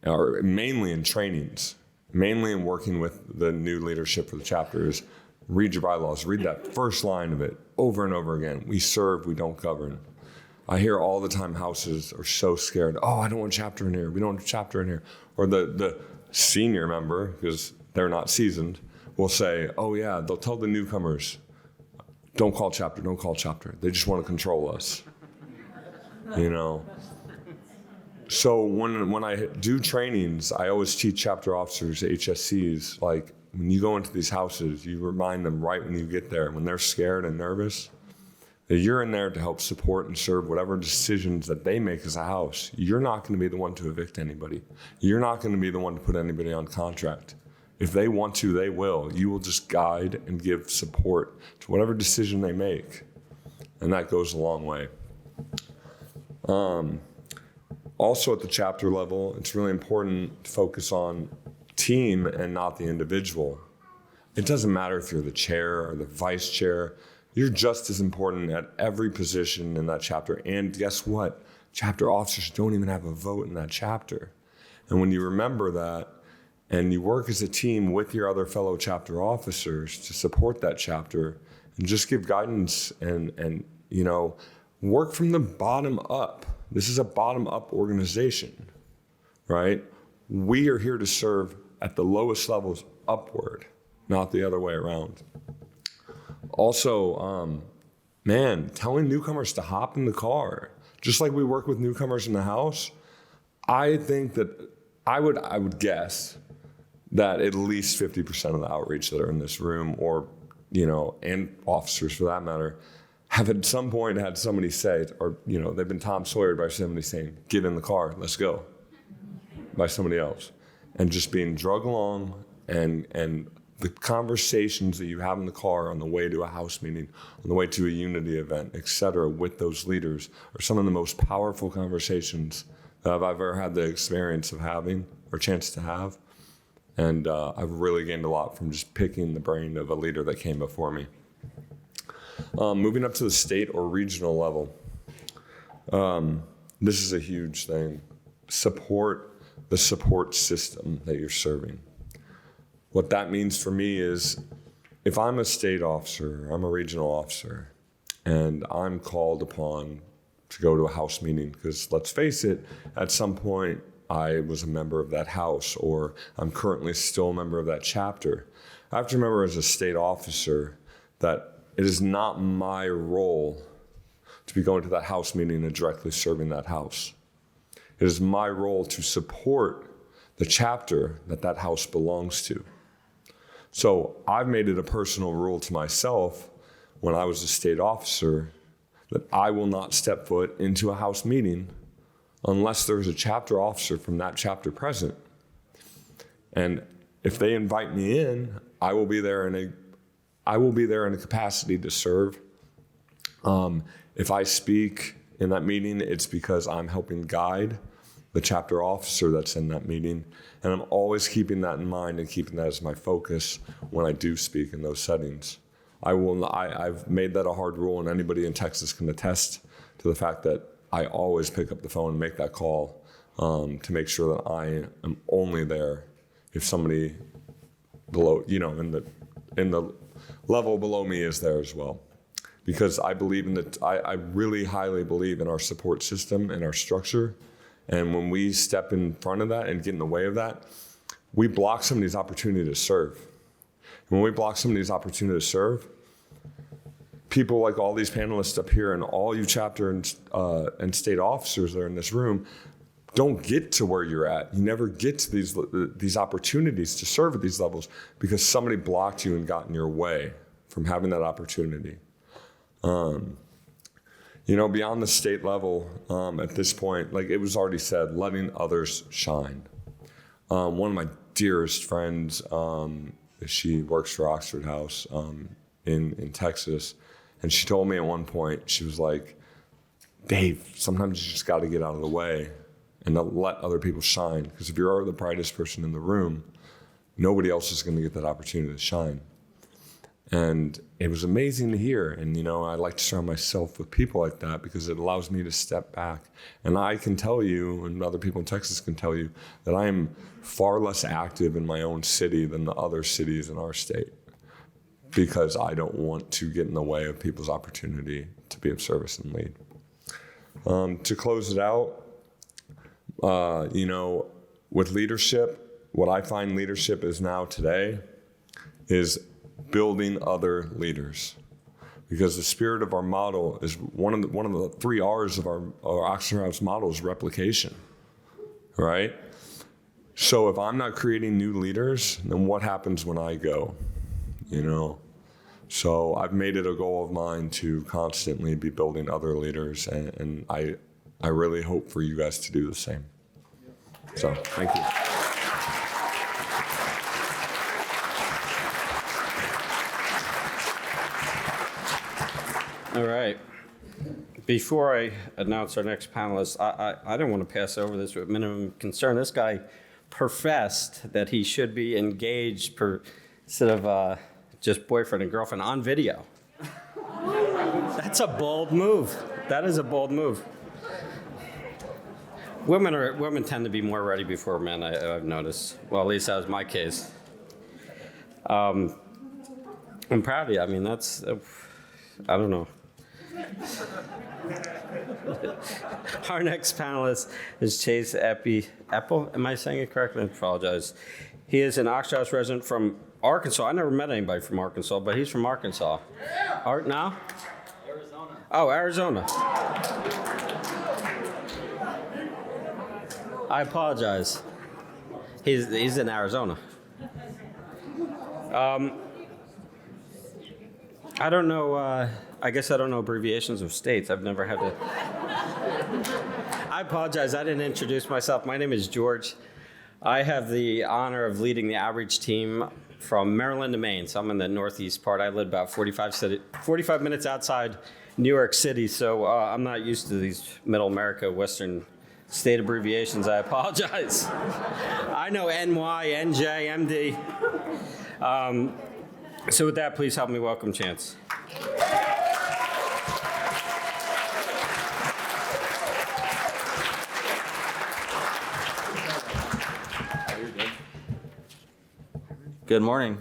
or mainly in trainings, mainly in working with the new leadership for the chapters, read your bylaws, read that first line of it over and over again. We serve, we don't govern. I hear all the time houses are so scared. Oh, I don't want a chapter in here. We don't want a chapter in here. Or the senior member, because they're not seasoned, will say, oh yeah, they'll tell the newcomers, don't call chapter, don't call chapter. They just want to control us. So when I do trainings, I always teach chapter officers, HSCs, when you go into these houses, you remind them right when you get there, when they're scared and nervous, that you're in there to help support and serve whatever decisions that they make as a house. You're not going to be the one to evict anybody. You're not going to be the one to put anybody on contract. If they want to, they will. You will just guide and give support to whatever decision they make. And that goes a long way. Also at the chapter level, it's really important to focus on team and not the individual. It doesn't matter if you're the chair or the vice chair. You're just as important at every position in that chapter. And guess what? Chapter officers don't even have a vote in that chapter. And when you remember that, and you work as a team with your other fellow chapter officers to support that chapter, and just give guidance and work from the bottom up. This is a bottom-up organization, right? We are here to serve at the lowest levels upward, not the other way around. Also, telling newcomers to hop in the car, just like we work with newcomers in the house, I think that I would guess that at least 50% of the outreach that are in this room, or, and officers for that matter, have at some point had somebody say, or, they've been Tom Sawyered by somebody saying, get in the car, let's go, by somebody else. And just being drug along, and the conversations that you have in the car on the way to a house meeting, on the way to a unity event, et cetera, with those leaders are some of the most powerful conversations that I've ever had the experience of having or chance to have. And I've really gained a lot from just picking the brain of a leader that came before me. Moving up to the state or regional level, this is a huge thing. Support the support system that you're serving. What that means for me is, if I'm a state officer, I'm a regional officer, and I'm called upon to go to a house meeting, because let's face it, at some point I was a member of that house, or I'm currently still a member of that chapter. I have to remember as a state officer that it is not my role to be going to that house meeting and directly serving that house. It is my role to support the chapter that house belongs to. So I've made it a personal rule to myself when I was a state officer that I will not step foot into a house meeting unless there's a chapter officer from that chapter present. And if they invite me in, I will be there in a capacity to serve. If I speak in that meeting, it's because I'm helping guide the chapter officer that's in that meeting. And I'm always keeping that in mind and keeping that as my focus when I do speak in those settings. I've made that a hard rule, and anybody in Texas can attest to the fact that I always pick up the phone and make that call to make sure that I am only there if somebody below, in the level below me is there as well. Because I believe I really highly believe in our support system and our structure. And when we step in front of that and get in the way of that, we block somebody's opportunity to serve. And when we block somebody's opportunity to serve, people like all these panelists up here and all you chapter and state officers that are in this room don't get to where you're at. You never get to these opportunities to serve at these levels because somebody blocked you and got in your way from having that opportunity. Beyond the state level, at this point, like it was already said, letting others shine. One of my dearest friends, she works for Oxford House in Texas, and she told me at one point, she was like, Dave, sometimes you just got to get out of the way and let other people shine. Because if you're the brightest person in the room, nobody else is going to get that opportunity to shine. And it was amazing to hear. And, I like to surround myself with people like that because it allows me to step back. And I can tell you, and other people in Texas can tell you, that I am far less active in my own city than the other cities in our state because I don't want to get in the way of people's opportunity to be of service and lead. To close it out, with leadership, what I find leadership is now today is building other leaders, because the spirit of our model is one of the 3 R's of our Oxford House model is replication, right? So if I'm not creating new leaders, then what happens when I go? So I've made it a goal of mine to constantly be building other leaders, and I really hope for you guys to do the same. So thank you. All right. Before I announce our next panelist, I don't want to pass over this with minimum concern. This guy professed that he should be engaged instead of just boyfriend and girlfriend on video. That's a bold move. That is a bold move. Women tend to be more ready before men, I've noticed. Well, at least that was my case. I'm proud of you. I mean, that's, I don't know. Our next panelist is Chase Epple. Am I saying it correctly? I apologize. He is an Oxford House resident from Arkansas. I never met anybody from Arkansas, but he's from Arkansas. Art now? Arizona. Oh, Arizona. I apologize. He's in Arizona. I don't know. I guess I don't know abbreviations of states. I've never had to. I apologize. I didn't introduce myself. My name is George. I have the honor of leading the outreach team from Maryland to Maine. So I'm in the northeast part. I live about 45 minutes outside New York City. So I'm not used to these middle America, Western state abbreviations. I apologize. I know NY, NJ, MD. So with that, please help me welcome Chance. Good morning.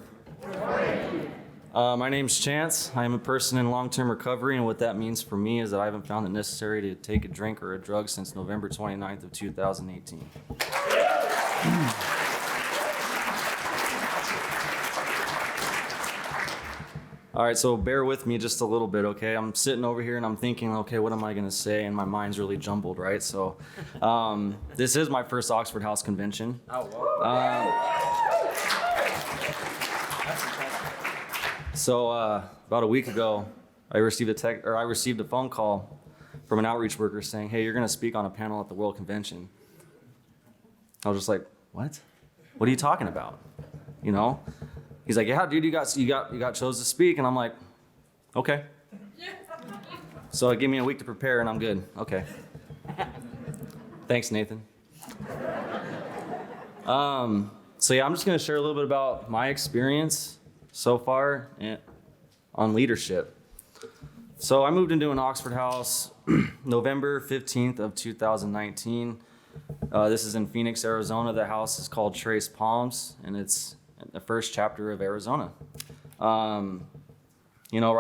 My name's Chance. I am a person in long-term recovery, and what that means for me is that I haven't found it necessary to take a drink or a drug since November 29th of 2018. All right, so bear with me just a little bit, okay? I'm sitting over here and I'm thinking, okay, what am I gonna say? And my mind's really jumbled, right? So this is my first Oxford House convention. Oh, wow. So about a week ago, I received a phone call from an outreach worker saying, "Hey, you're going to speak on a panel at the World Convention." I was just like, "What? What are you talking about?" He's like, "Yeah, dude, you got chose to speak," and I'm like, "Okay." So give me a week to prepare, and I'm good. Okay. Thanks, Nathan. So yeah, I'm just going to share a little bit about my experience so far on leadership. So I moved into an Oxford house November 15th of 2019. This is in Phoenix, Arizona. The house is called Trace Palms, and it's the first chapter of Arizona. Right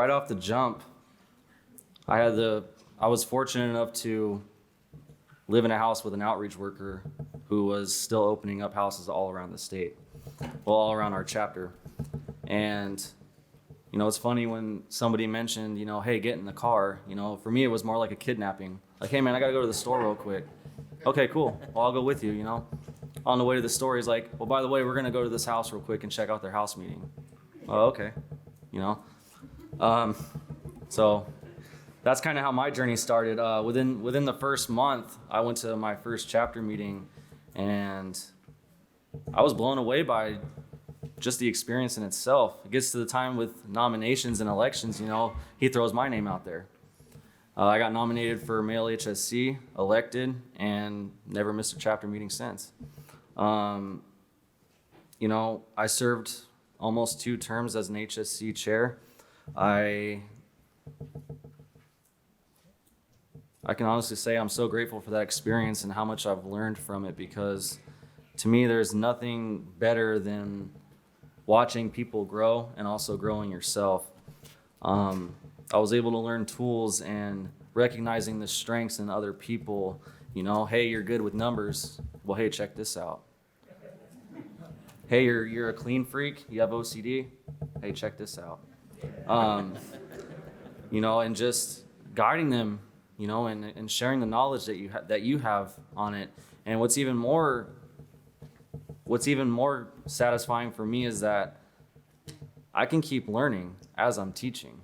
off the jump, I was fortunate enough to live in a house with an outreach worker who was still opening up houses all around the state, well, all around our chapter. And it's funny when somebody mentioned, hey, get in the car. For me, it was more like a kidnapping. Like, hey, man, I got to go to the store real quick. Okay, cool. Well, I'll go with you, On the way to the store, he's like, well, by the way, we're going to go to this house real quick and check out their house meeting. Oh, okay. So that's kind of how my journey started. Within the first month, I went to my first chapter meeting, and I was blown away by just the experience in itself. It gets to the time with nominations and elections, he throws my name out there. I got nominated for male HSC, elected, and never missed a chapter meeting since. I served almost 2 terms as an HSC chair. I can honestly say I'm so grateful for that experience and how much I've learned from it, because to me, there's nothing better than watching people grow and also growing yourself. I was able to learn tools and recognizing the strengths in other people. Hey, you're good with numbers. Well, hey, check this out. Hey, you're a clean freak. You have OCD. Hey, check this out. And just guiding them, and sharing the knowledge that you have on it. And what's even more satisfying for me is that I can keep learning as I'm teaching.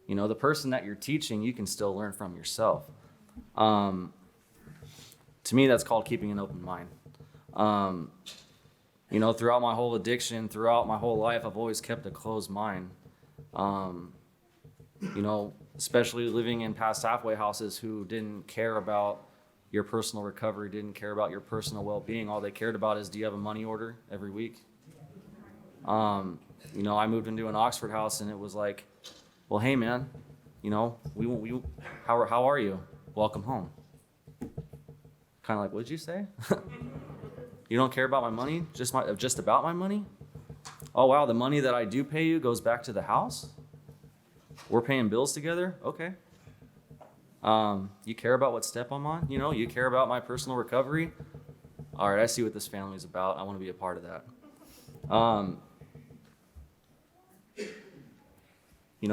The person that you're teaching, you can still learn from yourself. To me, that's called keeping an open mind. Throughout my whole addiction, throughout my whole life, I've always kept a closed mind. Especially living in past halfway houses who didn't care about your personal recovery, didn't care about your personal well-being. All they cared about is, do you have a money order every week? I moved into an Oxford house, and it was like, well, hey, man, how are you? Welcome home. Kind of like, what did you say? You don't care about my money? Just about my money? Oh, wow, the money that I do pay you goes back to the house? We're paying bills together? Okay. You care about what step I'm on? You care about my personal recovery? All right, I see what this family is about. I want to be a part of that.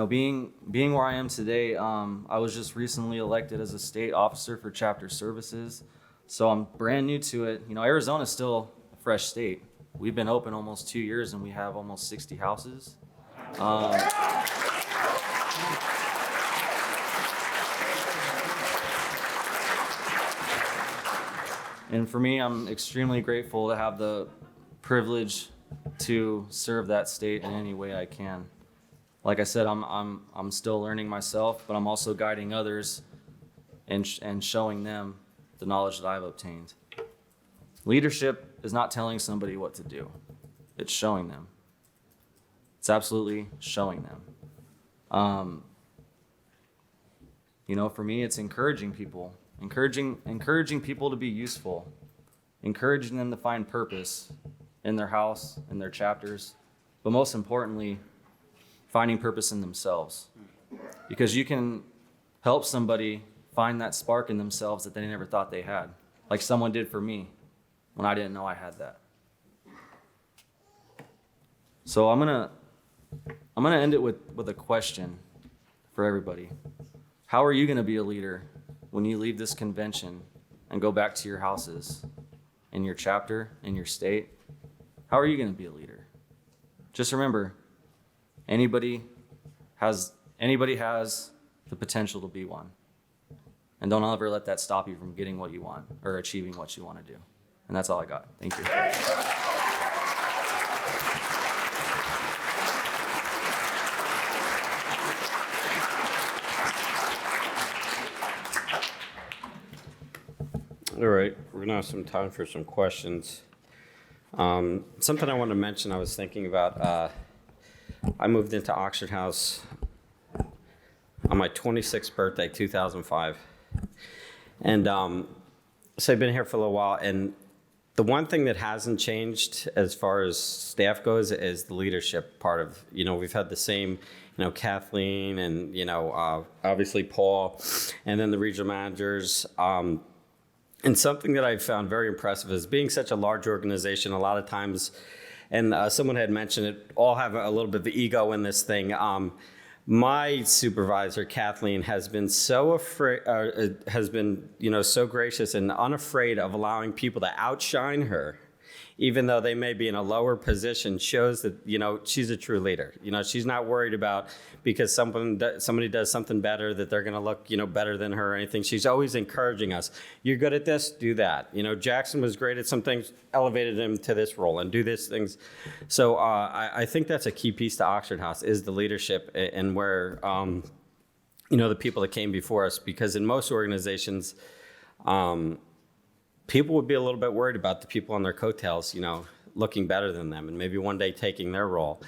Being where I am today, I was just recently elected as a state officer for chapter services. So I'm brand new to it. Arizona's still a fresh state. We've been open almost 2 years, and we have almost 60 houses. And for me, I'm extremely grateful to have the privilege to serve that state in any way I can. Like I said, I'm still learning myself, but I'm also guiding others and showing them the knowledge that I've obtained. Leadership is not telling somebody what to do. It's showing them. It's absolutely showing them. For me, it's encouraging people. Encouraging people to be useful, encouraging them to find purpose in their house, in their chapters, but most importantly, finding purpose in themselves. Because you can help somebody find that spark in themselves that they never thought they had, like someone did for me when I didn't know I had that. So I'm gonna end it with a question for everybody. How are you gonna be a leader when you leave this convention and go back to your houses, in your chapter, in your state? How are you going to be a leader? Just remember, anybody has the potential to be one. And don't ever let that stop you from getting what you want or achieving what you want to do. And that's all I got. Thank you. All right, we're gonna have some time for some questions. Something I want to mention, I was thinking about, I moved into Oxford House. I'm on my 26th birthday, 2005. And so I've been here for a little while. And the one thing that hasn't changed as far as staff goes is the leadership part of, we've had the same, Kathleen and, obviously Paul, and then the regional managers. And something that I found very impressive is being such a large organization, a lot of times, and someone had mentioned it, all have a little bit of ego in this thing. My supervisor, Kathleen, has been so so gracious and unafraid of allowing people to outshine her, even though they may be in a lower position, shows that, she's a true leader. She's not worried about because somebody does something better that they're going to look, better than her or anything. She's always encouraging us. You're good at this, do that. Jackson was great at some things, elevated him to this role and do these things. So I think that's a key piece to Oxford House is the leadership and where, the people that came before us, because in most organizations, people would be a little bit worried about the people on their coattails, looking better than them and maybe one day taking their role.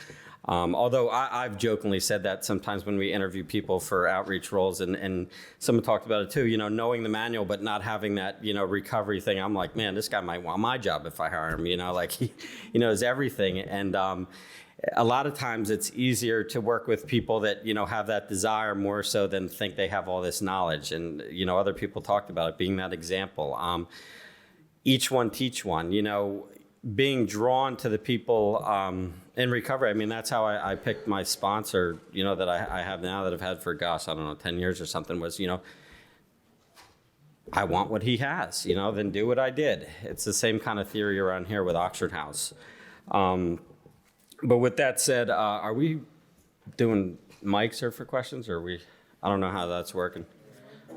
Although I've jokingly said that sometimes when we interview people for outreach roles, and someone talked about it too, knowing the manual but not having that, recovery thing. I'm like, man, this guy might want my job if I hire him, like he knows everything. And a lot of times it's easier to work with people that, have that desire more so than think they have all this knowledge. And, other people talked about it being that example. Each one teach one, being drawn to the people in recovery. I mean, that's how I picked my sponsor, that I have now that I've had for, 10 years or something was, I want what he has, then do what I did. It's the same kind of theory around here with Oxford House. But with that said, are we doing mics or for questions, or are we, I don't know how that's working.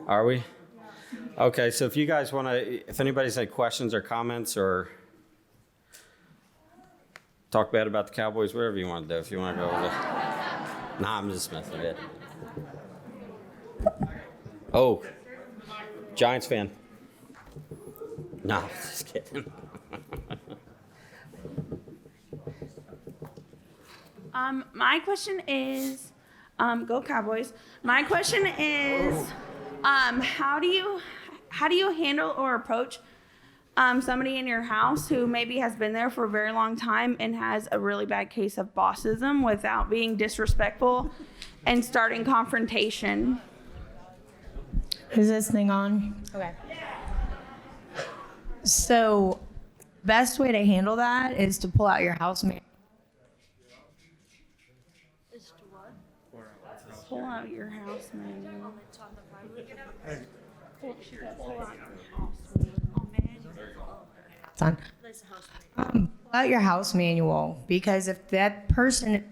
Are we? Okay, so if you guys want to, if anybody's had questions or comments or talk bad about the Cowboys, whatever you want to do, if you want to go over Nah, I'm just messing with it. Oh, Giants fan. No, just kidding. My question is, go Cowboys. My question is, how do you handle or approach somebody in your house who maybe has been there for a very long time and has a really bad case of bossism without being disrespectful and starting confrontation? Is this thing on? Okay. So, best way to handle that is to pull out your house manual. Pull out your house manual. Pull out your house manual, because if that person is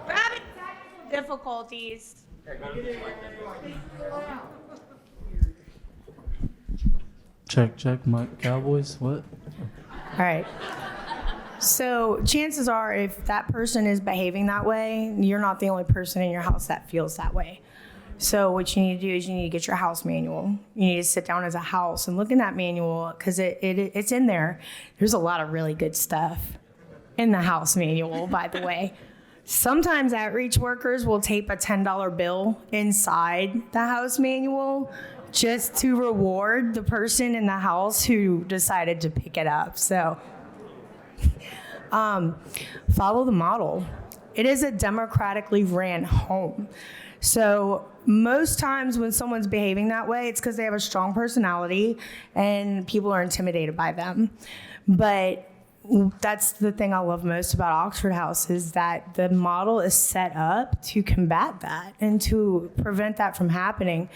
having technical difficulties, Check, Mike. Cowboys, what? all right. So chances are, if that person is behaving that way, you're not the only person in your house that feels that way. So what you need to do is you need to get your house manual. You need to sit down as a house and look in that manual, because it's in there. There's a lot of really good stuff in the house manual, by the way. Sometimes outreach workers will tape a $10 bill inside the house manual just to reward the person in the house who decided to pick it up. So follow the model. It is a democratically ran home. So most times when someone's behaving that way, it's because they have a strong personality and people are intimidated by them. But that's the thing I love most about Oxford House, is that the model is set up to combat that and to prevent that from happening.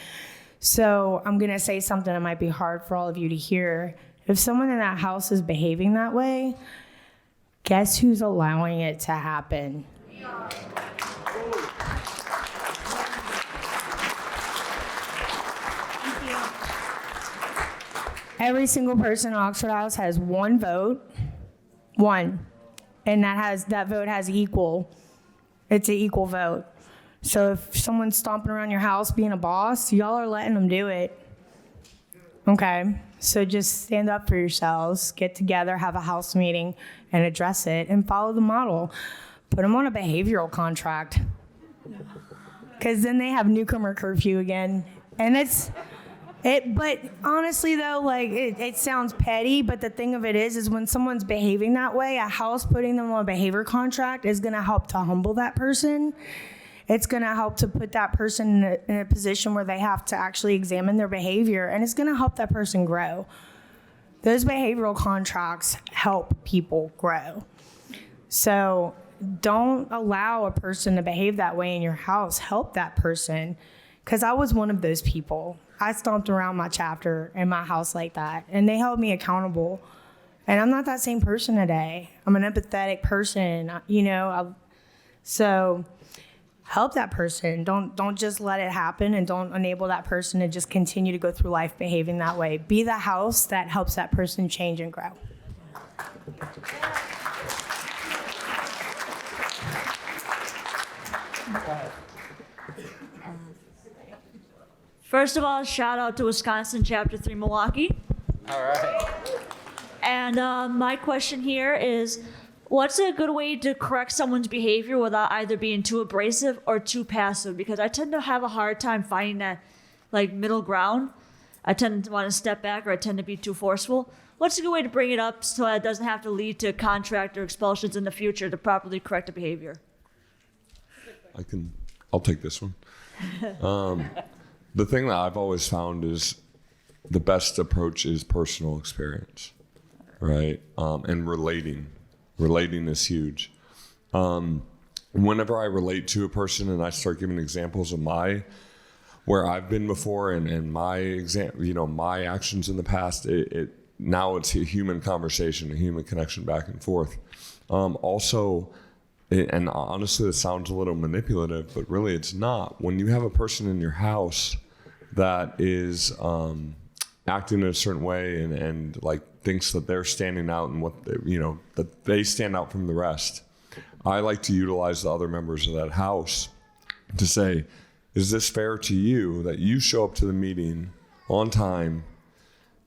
So I'm going to say something that might be hard for all of you to hear. If someone in that house is behaving that way, guess who's allowing it to happen? Every single person in Oxford House has one vote, one, and that vote has equal. It's an equal vote. So if someone's stomping around your house being a boss, y'all are letting them do it. Okay, so just stand up for yourselves, get together, have a house meeting, and address it, and follow the model. Put them on a behavioral contract. because then they have newcomer curfew again. And but honestly though, like it sounds petty, but the thing of it is when someone's behaving that way, a house putting them on a behavior contract is gonna help to humble that person. It's gonna help to put that person in a position where they have to actually examine their behavior, and it's gonna help that person grow. Those behavioral contracts help people grow. So don't allow a person to behave that way in your house. Help that person. Because I was one of those people. I stomped around my chapter in my house like that, and they held me accountable. And I'm not that same person today. I'm an empathetic person, so help that person. Don't just let it happen, and don't enable that person to just continue to go through life behaving that way. Be the house that helps that person change and grow. First of all, shout out to Wisconsin Chapter 3 Milwaukee. All right. And my question here is, what's a good way to correct someone's behavior without either being too abrasive or too passive? Because I tend to have a hard time finding that middle ground. I tend to want to step back, or I tend to be too forceful. What's a good way to bring it up so that it doesn't have to lead to contract or expulsions in the future to properly correct the behavior? I'll take this one. The thing that I've always found is the best approach is personal experience, right? And relating. Relating is huge. Whenever I relate to a person and I start giving examples of where I've been before and my actions in the past, now it's a human conversation, a human connection back and forth. And honestly, it sounds a little manipulative, but really it's not. When you have a person in your house that is acting in a certain way and thinks that they're standing out and that they stand out from the rest, I like to utilize the other members of that house to say, is this fair to you that you show up to the meeting on time,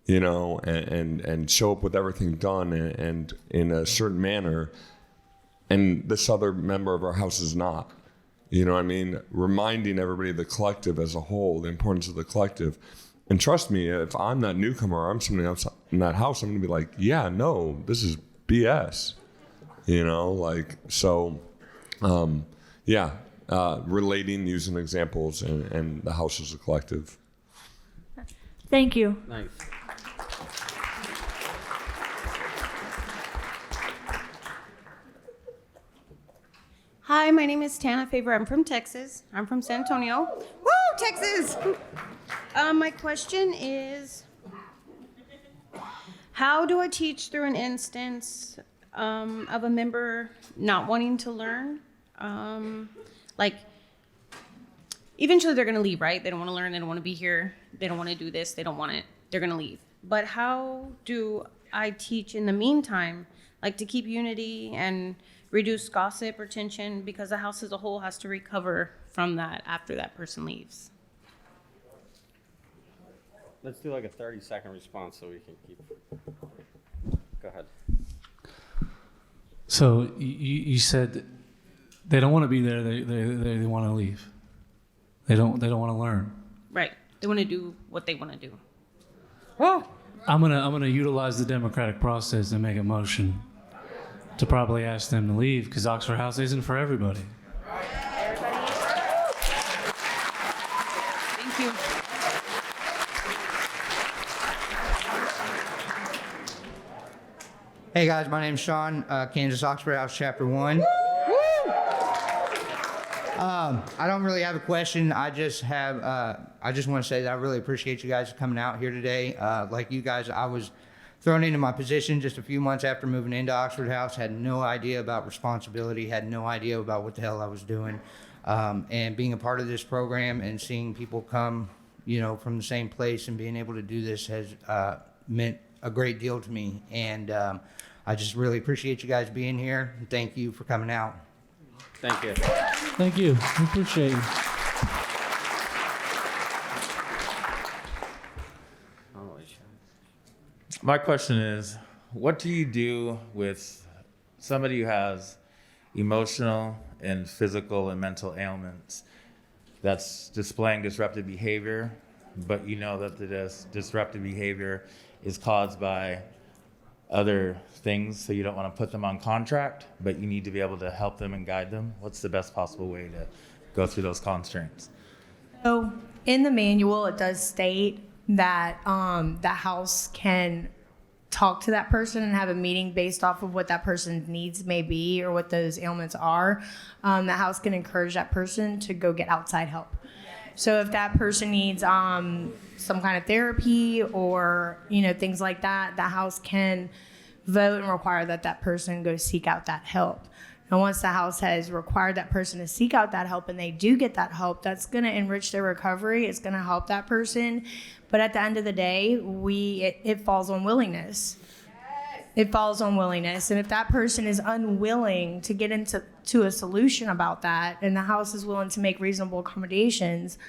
and show up with everything done and in a certain manner, and this other member of our house is not? You know what I mean? Reminding everybody, the collective as a whole, the importance of the collective. And trust me, if I'm that newcomer or I'm somebody else in that house, I'm going to be like, yeah, no, this is BS. Relating, using examples, and the house as a collective. Thank you. Nice. Hi, my name is Tana Faber. I'm from Texas. I'm from San Antonio. Woo, Texas! My question is, how do I teach through an instance of a member not wanting to learn? Eventually they're going to leave, right? They don't want to learn. They don't want to be here. They don't want to do this. They don't want it. They're going to leave. But how do I teach in the meantime, to keep unity and reduce gossip or tension, because the house as a whole has to recover from that after that person leaves? Let's do a 30-second response so we can keep. Go ahead. So you said they don't want to be there. They want to leave. They don't want to learn. Right. They want to do what they want to do. I'm gonna utilize the democratic process and make a motion to probably ask them to leave, because Oxford House isn't for everybody. Thank you. Hey guys, my name's Sean, Kansas Oxford House Chapter 1. I don't really have a question. I just want to say that I really appreciate you guys coming out here today. Like you guys, I was thrown into my position just a few months after moving into Oxford House, had no idea about responsibility, had no idea about what the hell I was doing. And being a part of this program and seeing people come, from the same place and being able to do this has meant a great deal to me. And I just really appreciate you guys being here. And thank you for coming out. Thank you. Thank you. We appreciate you. My question is, what do you do with somebody who has emotional and physical and mental ailments that's displaying disruptive behavior, but you know that the disruptive behavior is caused by other things, so you don't want to put them on contract, but you need to be able to help them and guide them. What's the best possible way to go through those constraints? So in the manual, it does state that the house can talk to that person and have a meeting based off of what that person's needs may be or what those ailments are. The house can encourage that person to go get outside help. So if that person needs some kind of therapy or things like that, the house can vote and require that that person go seek out that help. And once the house has required that person to seek out that help and they do get that help, that's going to enrich their recovery. It's going to help that person. But at the end of the day, it falls on willingness. It falls on willingness. And if that person is unwilling to get into a solution about that, and the house is willing to make reasonable accommodations,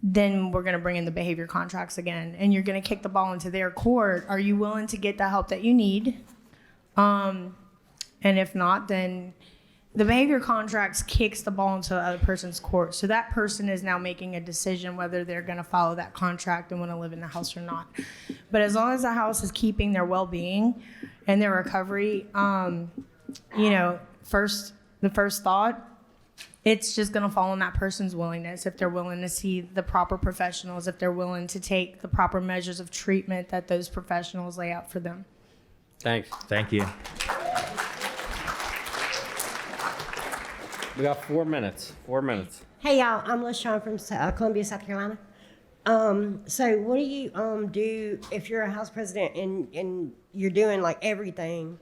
then we're going to bring in the behavior contracts again. And you're going to kick the ball into their court. Are you willing to get the help that you need? And if not, then the behavior contracts kicks the ball into the other person's court. So that person is now making a decision whether they're going to follow that contract and want to live in the house or not. But as long as the house is keeping their well-being and their recovery, the first thought, it's just going to fall on that person's willingness. If they're willing to see the proper professionals, if they're willing to take the proper measures of treatment that those professionals lay out for them. Thanks. Thank you. We got 4 minutes. 4 minutes. Hey y'all, I'm LaShawn from Columbia, South Carolina. So what do you do if you're a house president and you're doing like everything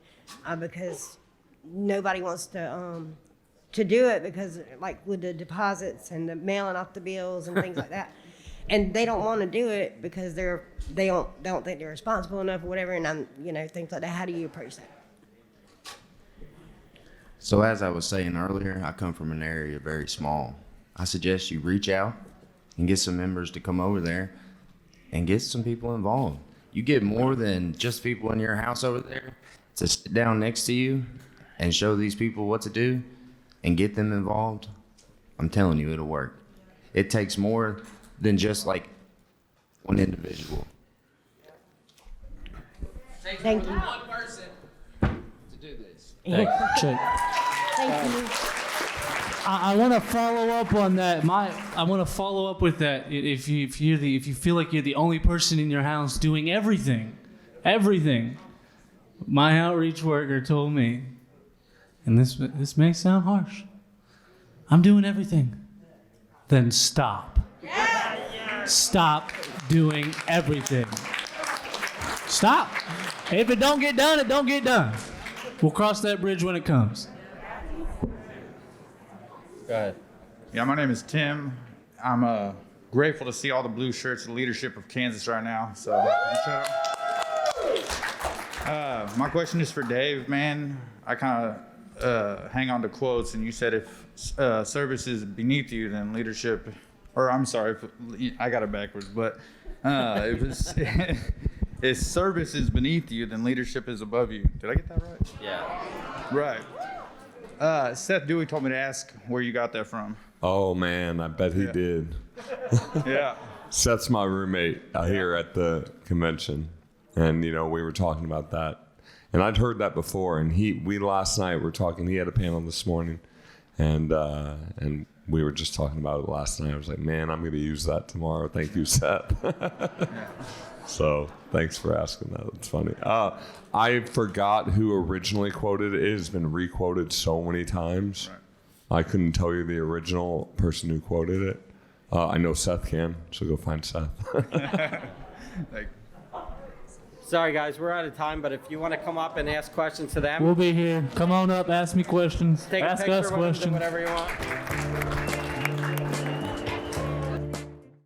because nobody wants to do it because like with the deposits and the mailing off the bills and things like that, and they don't want to do it because they don't think they're responsible enough or whatever, and things like that. How do you approach that? So as I was saying earlier, I come from an area very small. I suggest you reach out and get some members to come over there and get some people involved. You get more than just people in your house over there to sit down next to you and show these people what to do and get them involved. I'm telling you, it'll work. It takes more than just like one individual. Thank you. One person to do this. Check. Thank you. I want to follow up on that. I want to follow up with that. If you feel like you're the only person in your house doing everything, my outreach worker told me, and this may sound harsh, I'm doing everything. Then stop. Stop doing everything. Stop. If it don't get done, it don't get done. We'll cross that bridge when it comes. Go ahead. Yeah, my name is Tim. I'm grateful to see all the blue shirts, the leadership of Kansas right now. So, my question is for Dave, man. I kind of hang on to quotes, and you said if service is beneath you, then leadership, or I'm sorry, I got it backwards, but if service is beneath you, then leadership is above you. Did I get that right? Yeah. Right. Seth Dewey told me to ask where you got that from. Oh man, I bet he did. Yeah. Seth's my roommate here at the convention, and we were talking about that, and I'd heard that before. And we last night were talking. He had a panel this morning, and we were just talking about it last night. I was like, man, I'm going to use that tomorrow. Thank you, Seth. So thanks for asking that. It's funny. I forgot who originally quoted it. It has been requoted so many times. Right. I couldn't tell you the original person who quoted it. I know Seth can, so go find Seth. Sorry, guys, we're out of time, but if you want to come up and ask questions to them. We'll be here. Come on up, ask me questions. Take ask a picture us with them, do questions. whatever you want.